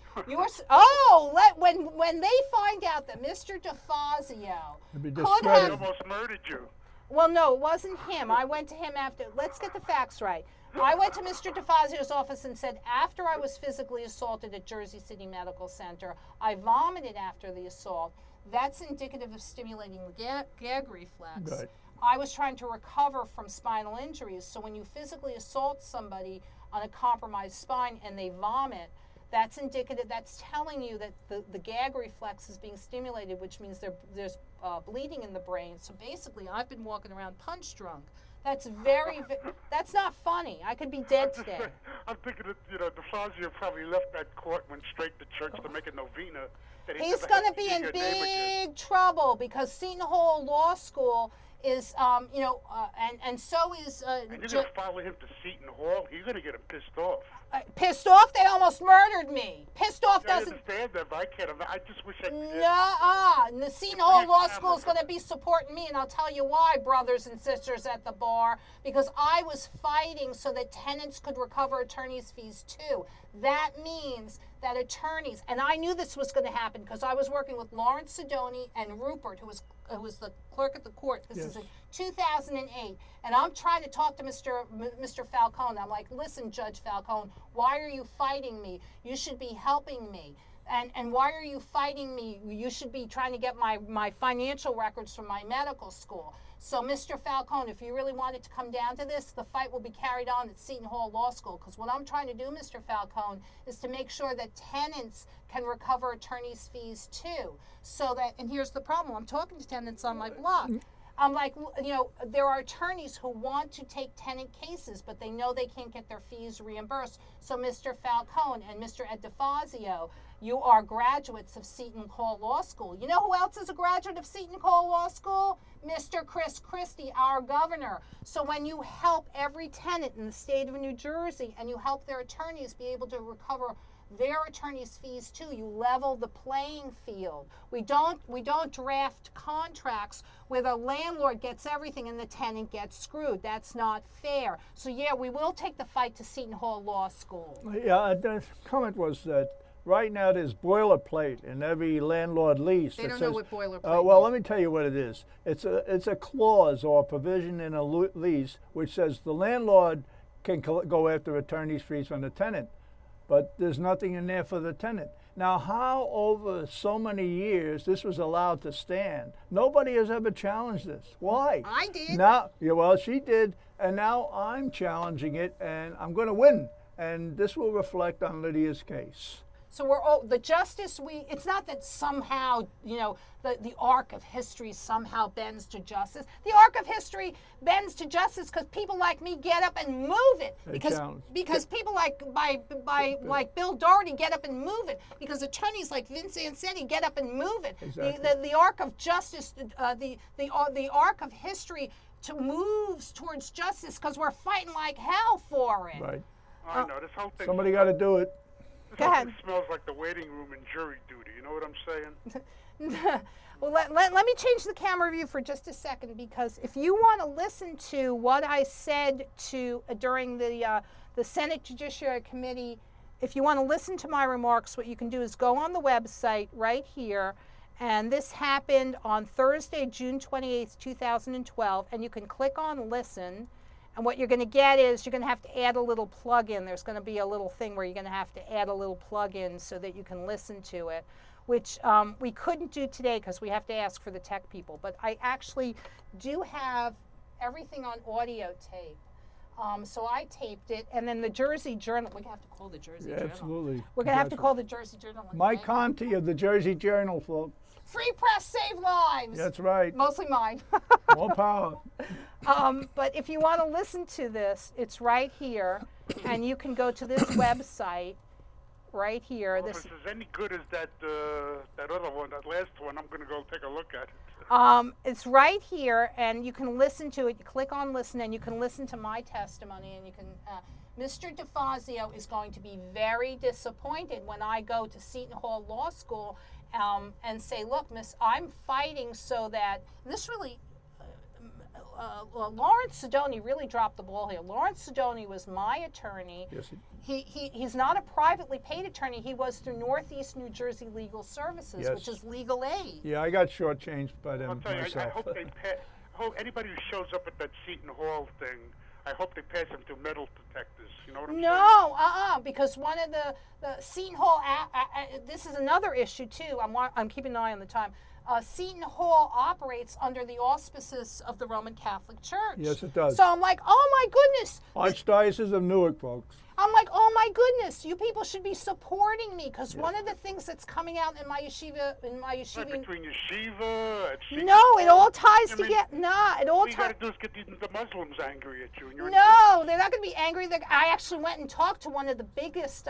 when they find out that Mr. DeFazio could have almost murdered you." Well, no, it wasn't him. I went to him after. Let's get the facts right. I went to Mr. DeFazio's office and said, after I was physically assaulted at Jersey City Medical Center, I vomited after the assault. That's indicative of stimulating the gag reflex. Right. I was trying to recover from spinal injuries. So when you physically assault somebody on a compromised spine and they vomit, that's indicative, that's telling you that the gag reflex is being stimulated, which means there's bleeding in the brain. So basically, I've been walking around punch drunk. That's that's not funny. I could be dead today. I'm thinking that, DeFazio probably left that court, went straight to church to make a novena. He's going to be in big trouble because Seton Hall Law School is, and so is... and you're going to follow him to Seton Hall? You're going to get him pissed off. Pissed off? They almost murdered me. Pissed off doesn't... I understand that, but I can't. I just wish I could. No, the Seton Hall Law School is going to be supporting me, and I'll tell you why, brothers and sisters at the bar, because I was fighting so that tenants could recover attorney's fees too. That means that attorneys, and I knew this was going to happen because I was working with Lawrence Sidoni and Rupert, who was the clerk at the court. This is in 2008, and I'm trying to talk to Mr. Falcone. I'm like, listen, Judge Falcone, why are you fighting me? You should be helping me. And why are you fighting me? You should be trying to get my financial records from my medical school. So, Mr. Falcone, if you really wanted to come down to this, the fight will be carried on at Seton Hall Law School. Because what I'm trying to do, Mr. Falcone, is to make sure that tenants can recover attorney's fees too. So that, and here's the problem, I'm talking to tenants on my block. I'm like, you know, there are attorneys who want to take tenant cases, but they know they can't get their fees reimbursed. So Mr. Falcone and Mr. Ed DeFazio, you are graduates of Seton Hall Law School. You know who else is a graduate of Seton Hall Law School? Mr. Chris Christie, our governor. So when you help every tenant in the state of New Jersey and you help their attorneys be able to recover their attorneys' fees too, you level the playing field. We don't draft contracts where the landlord gets everything and the tenant gets screwed. That's not fair. So yeah, we will take the fight to Seton Hall Law School. Yeah, the comment was that right now there's boilerplate in every landlord lease. They don't know what boilerplate well, is. let me tell you what it is. It's a clause or a provision in a lease which says the landlord can go after attorney's fees from the tenant, but there's nothing in there for the tenant. Now, how over so many years this was allowed to stand? Nobody has ever challenged this. Why? I did. Now, yeah, well, she did, and now I'm challenging it, and I'm going to win. And this will reflect on Lydia's case. So we're all, the justice it's not that somehow, you know, the arc of history somehow bends to justice. The arc of history bends to justice because people like me get up and move it. Because people like like Bill Doherty get up and move it. Because attorneys like Vince Ansetti get up and move it. Exactly. The arc of justice, the arc of history moves towards justice because we're fighting like hell for it. Right. I know, this whole thing... Somebody got to do it. This whole thing smells like the waiting room in jury duty. You know what I'm saying? Well, let me change the camera view for just a second, because if you want to listen to what I said during the Senate Judiciary Committee, if you want to listen to my remarks, what you can do is go on the website right here, and this happened on Thursday, June 28th, 2012, and you can click on listen. And what you're going to get is you're going to have to add a little plug-in. There's going to be a little thing where you're going to have to add a little plug-in so that you can listen to it, which we couldn't do today because we have to ask for the tech people. But I actually do have everything on audio tape. So I taped it, and then the Jersey Journal, we have to call the Jersey Journal. Absolutely. We're going to have to call the Jersey Journal. Mike Conti of the Jersey Journal, folks. Free press, save lives. That's right. Mostly mine. More power. But if you want to listen to this, it's right here, and you can go to this website right here. Well, if it's as any good as that other one, that last one, I'm going to go take a look at it. It's right here, and you can listen to it. You click on listen, and you can listen to my testimony, and you can... Mr. DeFazio is going to be very disappointed when I go to Seton Hall Law School and say, look, miss, I'm fighting so that... This really... Lawrence Sidoni really dropped the ball here. Lawrence Sidoni was my attorney. Yes, he's not a privately paid attorney. He was through Northeast New Jersey Legal Services, yes, which is legal aid. Yeah, I got shortchanged by them I'll tell you, myself. I hope anybody who shows up at that Seton Hall thing, I hope they pass them to metal detectors. You know what I'm saying? No, because one of the Seton Hall, this is another issue too. I'm keeping an eye on the time. Seton Hall operates under the auspices of the Roman Catholic Church. Yes, it does. So I'm like, oh my goodness. Archdiocese of Newark, folks. I'm like, oh my goodness, you people should be supporting me, because one of the things that's coming out in my yeshiva, Right, between yeshiva and no, it all ties together. Nah, it all what you got ties. to do is get the Muslims angry at you. And you're No, they're not going to be angry. I actually went and talked to one of the biggest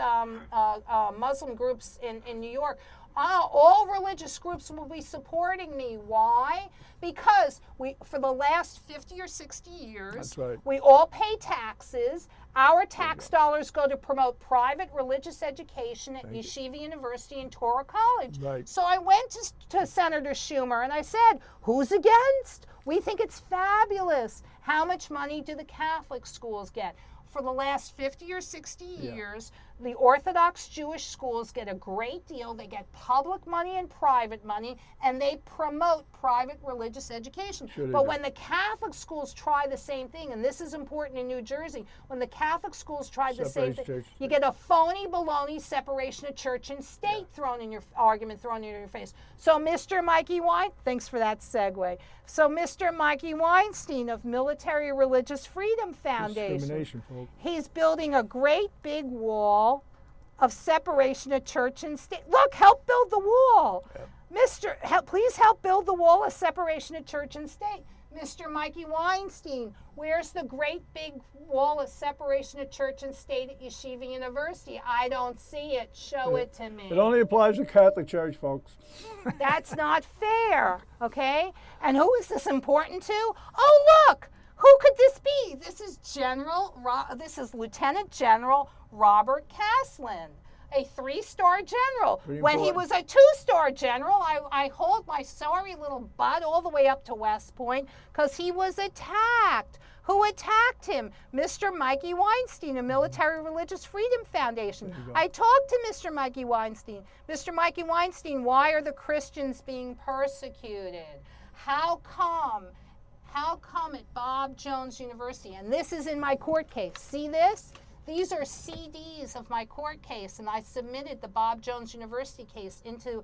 Muslim groups in New York. All religious groups will be supporting me. Why? Because for the last 50 or 60 years, that's right, we all pay taxes. Our tax dollars go to promote private religious education at Yeshiva University and Torah College. Right. So I went to Senator Schumer and I said, who's against? We think it's fabulous. How much money do the Catholic schools get? For the last 50 or 60 years, the Orthodox Jewish schools get a great deal. They get public money and private money, and they promote private religious education. But when the Catholic schools try the same thing, and this is important in New Jersey, when the Catholic schools try the same thing, you get a phony baloney separation of church and state thrown in your face. So Mr. Mikey Weinstein, thanks for that segue. So Mr. Mikey Weinstein of Military Religious Freedom Foundation, he's building a great big wall of separation of church and state. Look, help build the wall. Please help build the wall of separation of church and state. Mr. Mikey Weinstein, where's the great big wall of separation of church and state at Yeshiva University? I don't see it. Show it to me. It only applies to Catholic Church, folks. That's not fair, okay? And who is this important to? Oh, look! Who could this be? This is Lieutenant General Robert Caslin, a 3-star general. When he was a 2-star general, I hauled my sorry little butt all the way up to West Point because he was attacked. Who attacked him? Mr. Mikey Weinstein, a Military Religious Freedom Foundation. I talked to Mr. Mikey Weinstein. Mr. Mikey Weinstein, why are the Christians being persecuted? How come at Bob Jones University, and this is in my court case, see this? These are CDs of my court case, and I submitted the Bob Jones University case into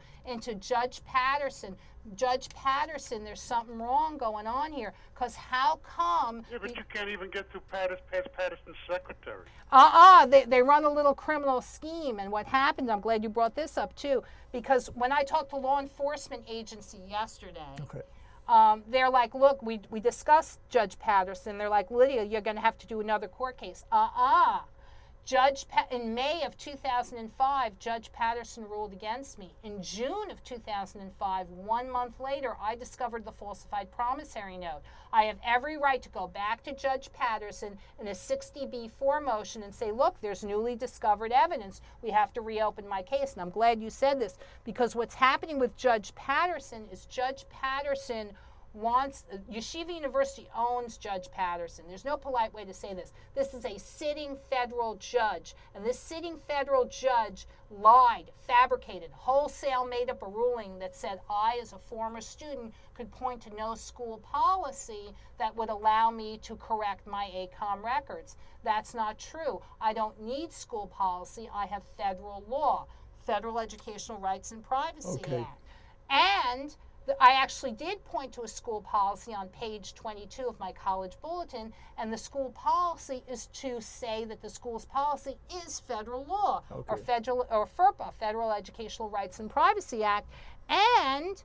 Judge Patterson. Judge Patterson, there's something wrong going on here, because how come... Yeah, but you can't even get through past Patterson's secretary. They run a little criminal scheme, and what happened, I'm glad you brought this up too, because when I talked to law enforcement agency yesterday, they're like, look, we discussed Judge Patterson. They're like, Lydia, you're going to have to do another court case. In May of 2005, Judge Patterson ruled against me. In June of 2005, 1 month later, I discovered the falsified promissory note. I have every right to go back to Judge Patterson in a 60B4 motion and say, look, there's newly discovered evidence. We have to reopen my case. And I'm glad you said this, because what's happening with Judge Patterson is Judge Patterson Yeshiva University owns Judge Patterson. There's no polite way to say this. This is a sitting federal judge, and this sitting federal judge lied, fabricated, wholesale made up a ruling that said I, as a former student, could point to no school policy that would allow me to correct my ACOM records. That's not true. I don't need school policy. I have federal law, Federal Educational Rights and Privacy Act. And I actually did point to a school policy on page 22 of my college bulletin, and the school policy is to say that the school's policy is federal law, or FERPA, Federal Educational Rights and Privacy Act, and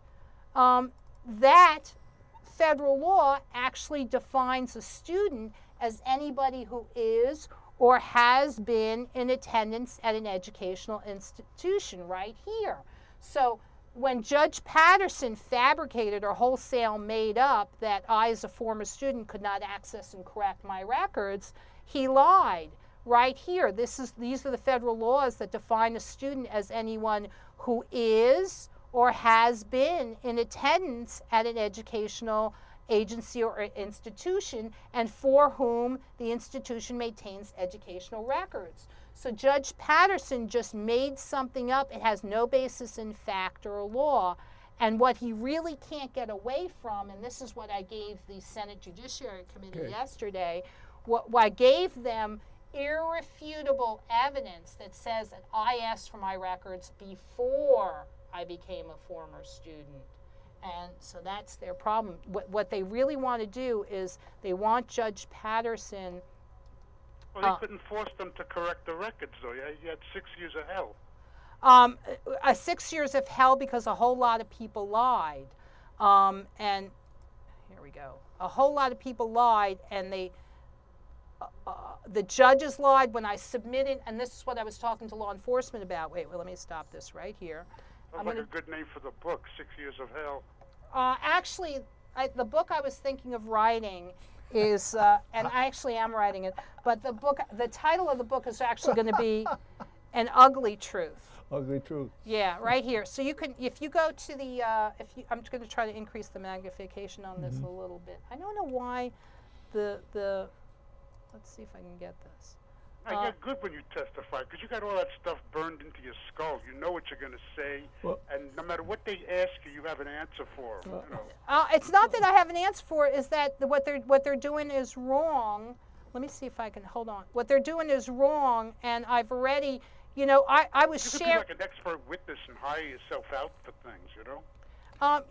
that federal law actually defines a student as anybody who is or has been in attendance at an educational institution right here. So when Judge Patterson fabricated or wholesale made up that I, as a former student, could not access and correct my records, he lied. Right here, these are the federal laws that define a student as anyone who is or has been in attendance at an educational agency or institution, and for whom the institution maintains educational records. So Judge Patterson just made something up. It has no basis in fact or law. And what he really can't get away from, and this is what I gave the Senate Judiciary Committee yesterday, what I gave them irrefutable evidence that says that I asked for my records before I became a former student. And so that's their problem. What they really want to do is they want Judge Patterson... Well, they couldn't force them to correct the records, though. You had 6 years of hell. 6 years of hell because a whole lot of people lied. And here we go. A whole lot of people lied, and the judges lied when I submitted, and this is what I was talking to law enforcement about. Wait, let me stop this right here. Sounds like a good name for the book, 6 Years of Hell. Actually, the book I was thinking of writing is, and I actually am writing it, but the title of the book is actually going to be An Ugly Truth. Ugly Truth. Yeah, right here. So you can, if you go to the, I'm going to try to increase the magnification on this a little bit. I don't know why let's see if I can get this. Now, you're good when you testify because you got all that stuff burned into your skull. You know what you're going to say, and no matter what they ask you, you have an answer for. It's not that I have an answer for it. Is that what they're doing is wrong? Let me see if I can hold on. What they're doing is wrong, and I've already, I was sharing. You could be like an expert witness and hire yourself out for things,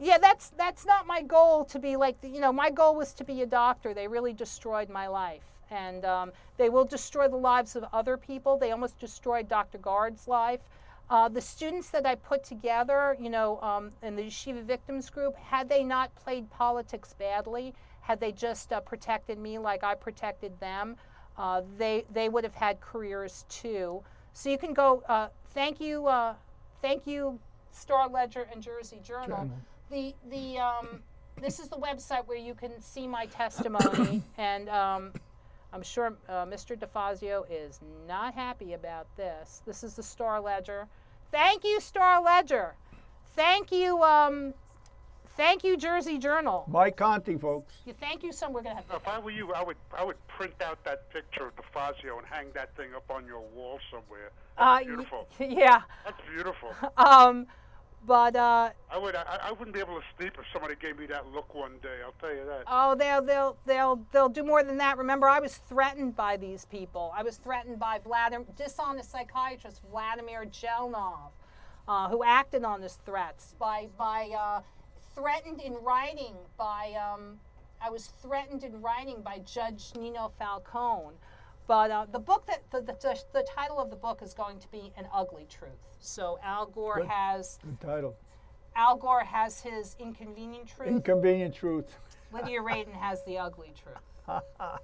Yeah, that's not my goal to be like, my goal was to be a doctor. They really destroyed my life. And they will destroy the lives of other people. They almost destroyed Dr. Gard's life. The students that I put together, in the Yeshiva Victims Group, had they not played politics badly, had they just protected me like I protected them, they would have had careers too. So you can go. Thank you, Star Ledger and Jersey Journal. This is the website where you can see my testimony, and I'm sure Mr. DeFazio is not happy about this. This is the Star Ledger. Thank you, Star Ledger. Thank you, Jersey Journal. Mike Conti, folks. Thank you, son. We're gonna have. If I were you, I would print out that picture of DeFazio and hang that thing up on your wall somewhere. That's beautiful. Yeah. That's beautiful. But I wouldn't be able to sleep if somebody gave me that look one day. I'll tell you that. Oh, they'll do more than that. Remember, I was threatened by these people. I was threatened by dishonest psychiatrist Vladimir Jelnov, who acted on his threats by threatened in writing by I was threatened in writing by Judge Nino Falcone. But the book the title of the book is going to be An Ugly Truth. So Al Gore has Good title. Al Gore has his Inconvenient Truth. Inconvenient Truth. Lydia Radin has the Ugly Truth.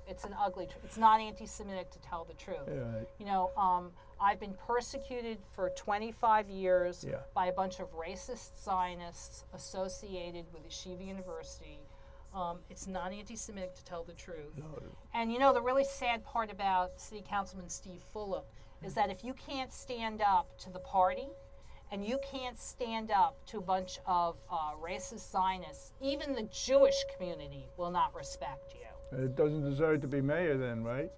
It's an ugly truth. It's not anti-Semitic to tell the truth. Yeah, right. You know, I've been persecuted for 25 years Yeah. by a bunch of racist Zionists associated with Yeshiva University. It's not anti-Semitic to tell the truth. No. And you know, the really sad part about City Councilman Steve Fulop is that if you can't stand up to the party and you can't stand up to a bunch of racist Zionists, even the Jewish community will not respect you. It doesn't deserve to be mayor then, right?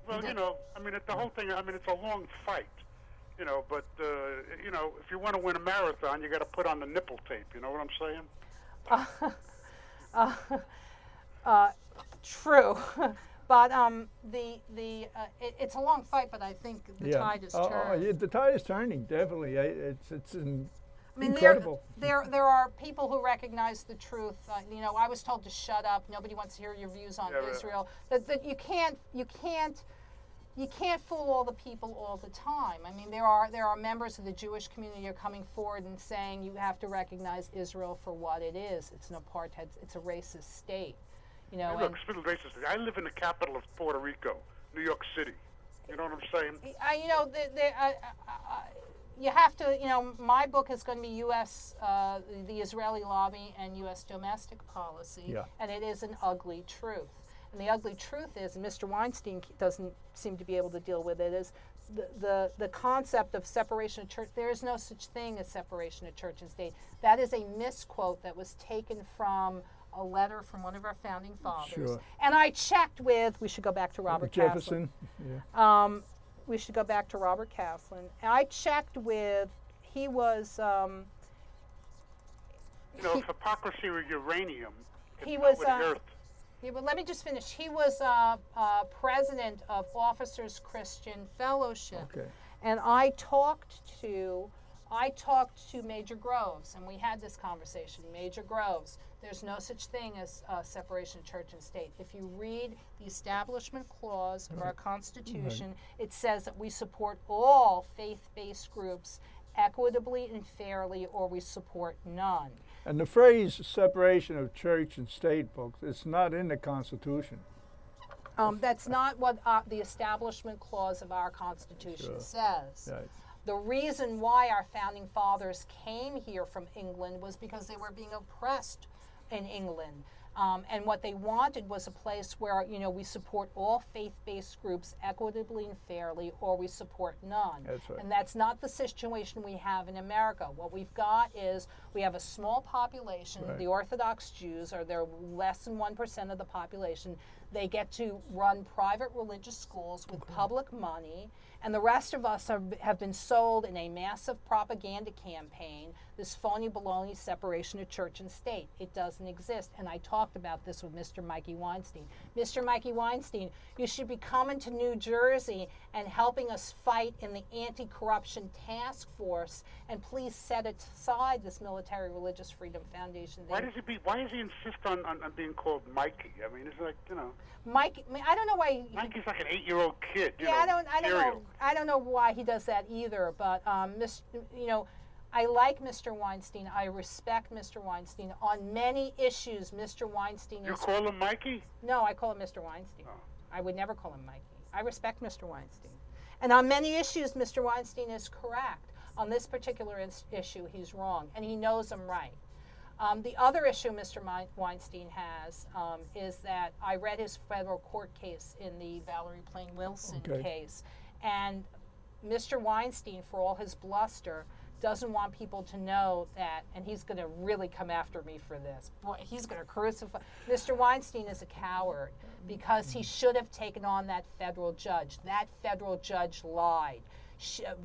Well, you know, I mean, the whole thing, I mean, it's a long fight, you know, but, you know, if you want to win a marathon, you got to put on the nipple tape, you know what I'm saying? True. But it's a long fight, but I think the tide is turning. Oh, yeah, the tide is turning, definitely. It's I mean, incredible. there are people who recognize the truth. You know, I was told to shut up. Nobody wants to hear your views on Israel. That you can't fool all the people all the time. I mean, there are members of the Jewish community who are coming forward and saying you have to recognize Israel for what it is. It's an apartheid. It's a racist state. You know. Hey, look, speaking of racist, I live in the capital of Puerto Rico, New York City. You know what I'm saying? You know, you have to, you know, my book is going to be U.S., the Israeli lobby and U.S. domestic policy, and it is an ugly truth. And the ugly truth is, and Mr. Weinstein doesn't seem to be able to deal with it, is the concept of separation of church. There is no such thing as separation of church and state. That is a misquote that was taken from a letter from one of our founding fathers. Sure. And I checked with, we should go back to Robert Jefferson. Kaplan. We should go back to Robert Kaplan. And I checked with, he was... you know, hypocrisy or uranium. He was... the earth. Yeah, but let me just finish. He was president of Officers Christian Fellowship. Okay. And I talked to Major Groves, and we had this conversation. Major Groves, there's no such thing as separation of church and state. If you read the Establishment Clause of our Constitution, it says that we support all faith-based groups equitably and fairly, or we support none. And the phrase separation of church and state, folks, it's not in the Constitution. That's not what the Establishment Clause of our Constitution says. Right. The reason why our founding fathers came here from England was because they were being oppressed in England. And what they wanted was a place where, you know, we support all faith-based groups equitably and fairly, or we support none. That's right. And that's not the situation we have in America. What we've got is we have a small population. Right. The Orthodox Jews are they're less than 1% of the population. They get to run private religious schools with public money. And the rest of us have been sold in a massive propaganda campaign, this phony baloney separation of church and state. It doesn't exist. And I talked about this with Mr. Mikey Weinstein. Mr. Mikey Weinstein, you should be coming to New Jersey and helping us fight in the Anti-Corruption Task Force, and please set aside this Military Religious Freedom Foundation thing. Why does he insist on being called Mikey? I mean, it's like, you know. Mikey, I don't know why. Mikey's like an 8-year-old kid. I don't know why he does that either. But you know, I like Mr. Weinstein. I respect Mr. Weinstein. On many issues, Mr. Weinstein is... You call him Mikey? No, I call him Mr. Weinstein. Oh. I would never call him Mikey. I respect Mr. Weinstein. And on many issues, Mr. Weinstein is correct. On this particular issue, he's wrong, and he knows I'm right. The other issue Mr. Weinstein has is that I read his federal court case in the Valerie Plain Wilson case, and Mr. Weinstein, for all his bluster, doesn't want people to know that, and he's going to really come after me for this. Boy, he's going to crucify. Mr. Weinstein is a coward because he should have taken on that federal judge. That federal judge lied.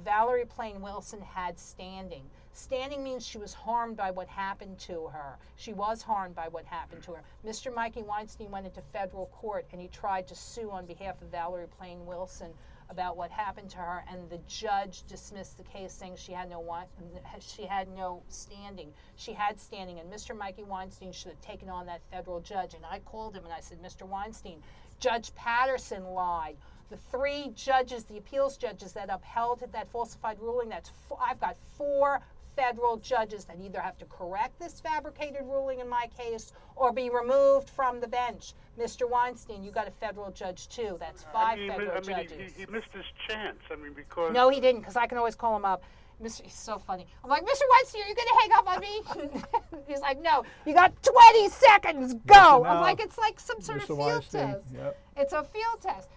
Valerie Plain Wilson had standing. Standing means she was harmed by what happened to her. She was harmed by what happened to her. Mr. Mikey Weinstein went into federal court and he tried to sue on behalf of Valerie Plain Wilson about what happened to her, and the judge dismissed the case saying she had no standing. She had standing, and Mr. Mikey Weinstein should have taken on that federal judge. And I called him and I said, Mr. Weinstein, Judge Patterson lied. The three judges, the appeals judges that upheld that falsified ruling, I've got 4 federal judges that either have to correct this fabricated ruling in my case or be removed from the bench. Mr. Weinstein, you got a federal judge too. That's 5 federal judges. He missed his chance. Because... No, he didn't, because I can always call him up. He's so funny. I'm like, Mr. Weinstein, are you going to hang up on me? He's like, no, you got 20 seconds, go. I'm like, it's like some sort of field test. Yep. It's a field test.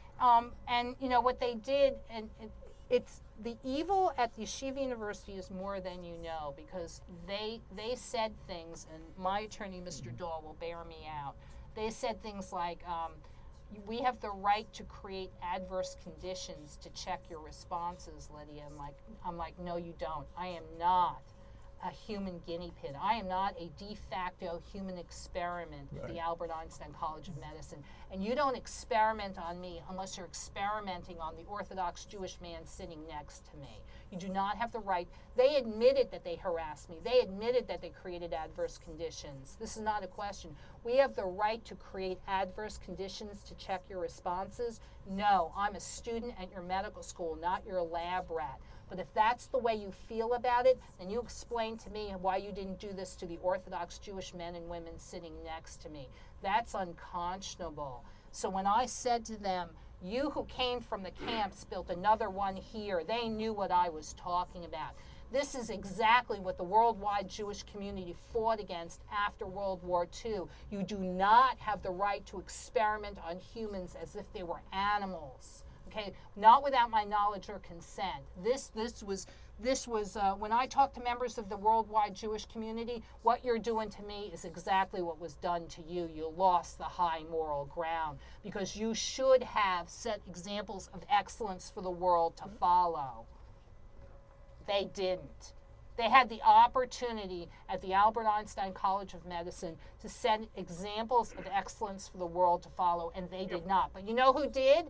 And, you know, what they did, and it's the evil at the Yeshiva University is more than you know, because they said things, and my attorney, Mr. Dahl, will bear me out. They said things like, we have the right to create adverse conditions to check your responses, Lydia. I'm like, no, you don't. I am not a human guinea pig. I am not a de facto human experiment at the Albert Einstein College of Medicine. And you don't experiment on me unless you're experimenting on the Orthodox Jewish man sitting next to me. You do not have the right. They admitted that they harassed me. They admitted that they created adverse conditions. This is not a question. We have the right to create adverse conditions to check your responses. No, I'm a student at your medical school, not your lab rat. But if that's the way you feel about it, then you explain to me why you didn't do this to the Orthodox Jewish men and women sitting next to me. That's unconscionable. So when I said to them, you who came from the camps built another one here, they knew what I was talking about. This is exactly what the worldwide Jewish community fought against after World War II. You do not have the right to experiment on humans as if they were animals. Okay, not without my knowledge or consent. This was when I talk to members of the worldwide Jewish community, what you're doing to me is exactly what was done to you. You lost the high moral ground because you should have set examples of excellence for the world to follow. They didn't. They had the opportunity at the Albert Einstein College of Medicine to set examples of excellence for the world to follow, and they did not. But you know who did?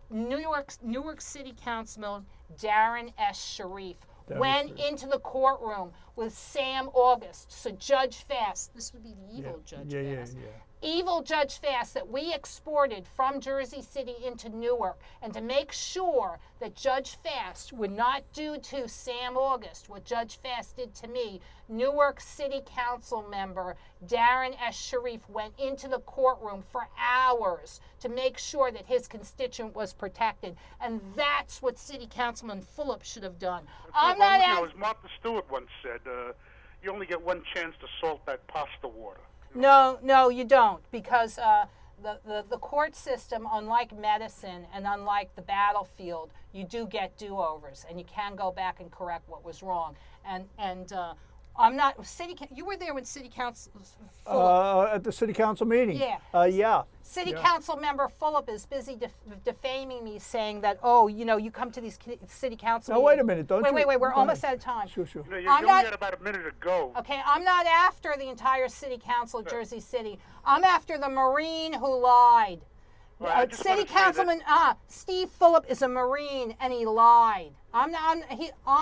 New York City Councilman Darren S. Sharif went into the courtroom with Sam August. So Judge Fast, this would be the evil Judge Fast. Evil Judge Fast that we exported from Jersey City into Newark, and to make sure that Judge Fast would not do to Sam August what Judge Fast did to me, Newark City Council member Darren S. Sharif went into the courtroom for hours to make sure that his constituent was protected. And that's what City Councilman Fulop should have done. I'm not as Martha Stewart once said, you only get one chance to salt that pasta water. No, you don't, because the court system, unlike medicine and unlike the battlefield, you do get do-overs, and you can go back and correct what was wrong. And I'm not you were there when City Council at the City Council meeting. Yeah. City Council member Fulop is busy defaming me, saying that, you come to these City Council meetings. No, wait a minute. Wait, we're almost out of time. Sure. You only got about a minute to go. Okay, I'm not after the entire City Council of Jersey City. I'm after the Marine who lied. Well, City Councilman Steve Fulop is a Marine, and he lied.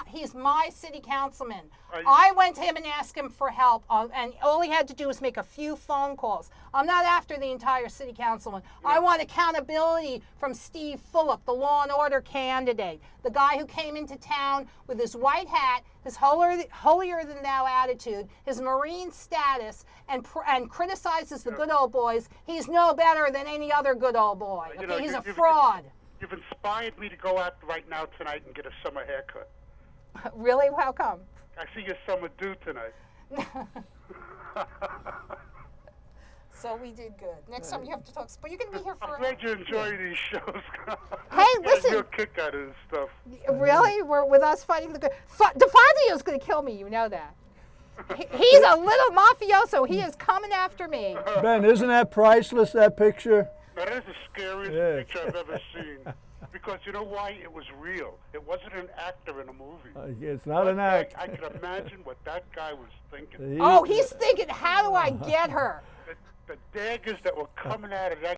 He's my city councilman. I went to him and asked him for help, and all he had to do was make a few phone calls. I'm not after the entire city councilman. Yeah. I want accountability from Steve Fulop, the law and order candidate, the guy who came into town with his white hat, his holier-than-thou attitude, his Marine status, and criticizes the good old boys. He's no better than any other good old boy. Okay, he's a fraud. You've inspired me to go out right now tonight and get a summer haircut. Really? How come? I see your summer due tonight. So we did good. Next time you have to talk, but you can be here for. I'm glad you enjoy these shows. Hey, listen. You're a kick out of this stuff. Really? We're with us fighting the good. DeFazio's going to kill me. You know that. He's a little mafioso. He is coming after me. Ben, isn't that priceless? That picture. That is the scariest picture I've ever seen. Because you know why? It was real. It wasn't an actor in a movie. It's not an act. I can imagine what that guy was thinking. He's thinking, how do I get her? The daggers that were coming out of that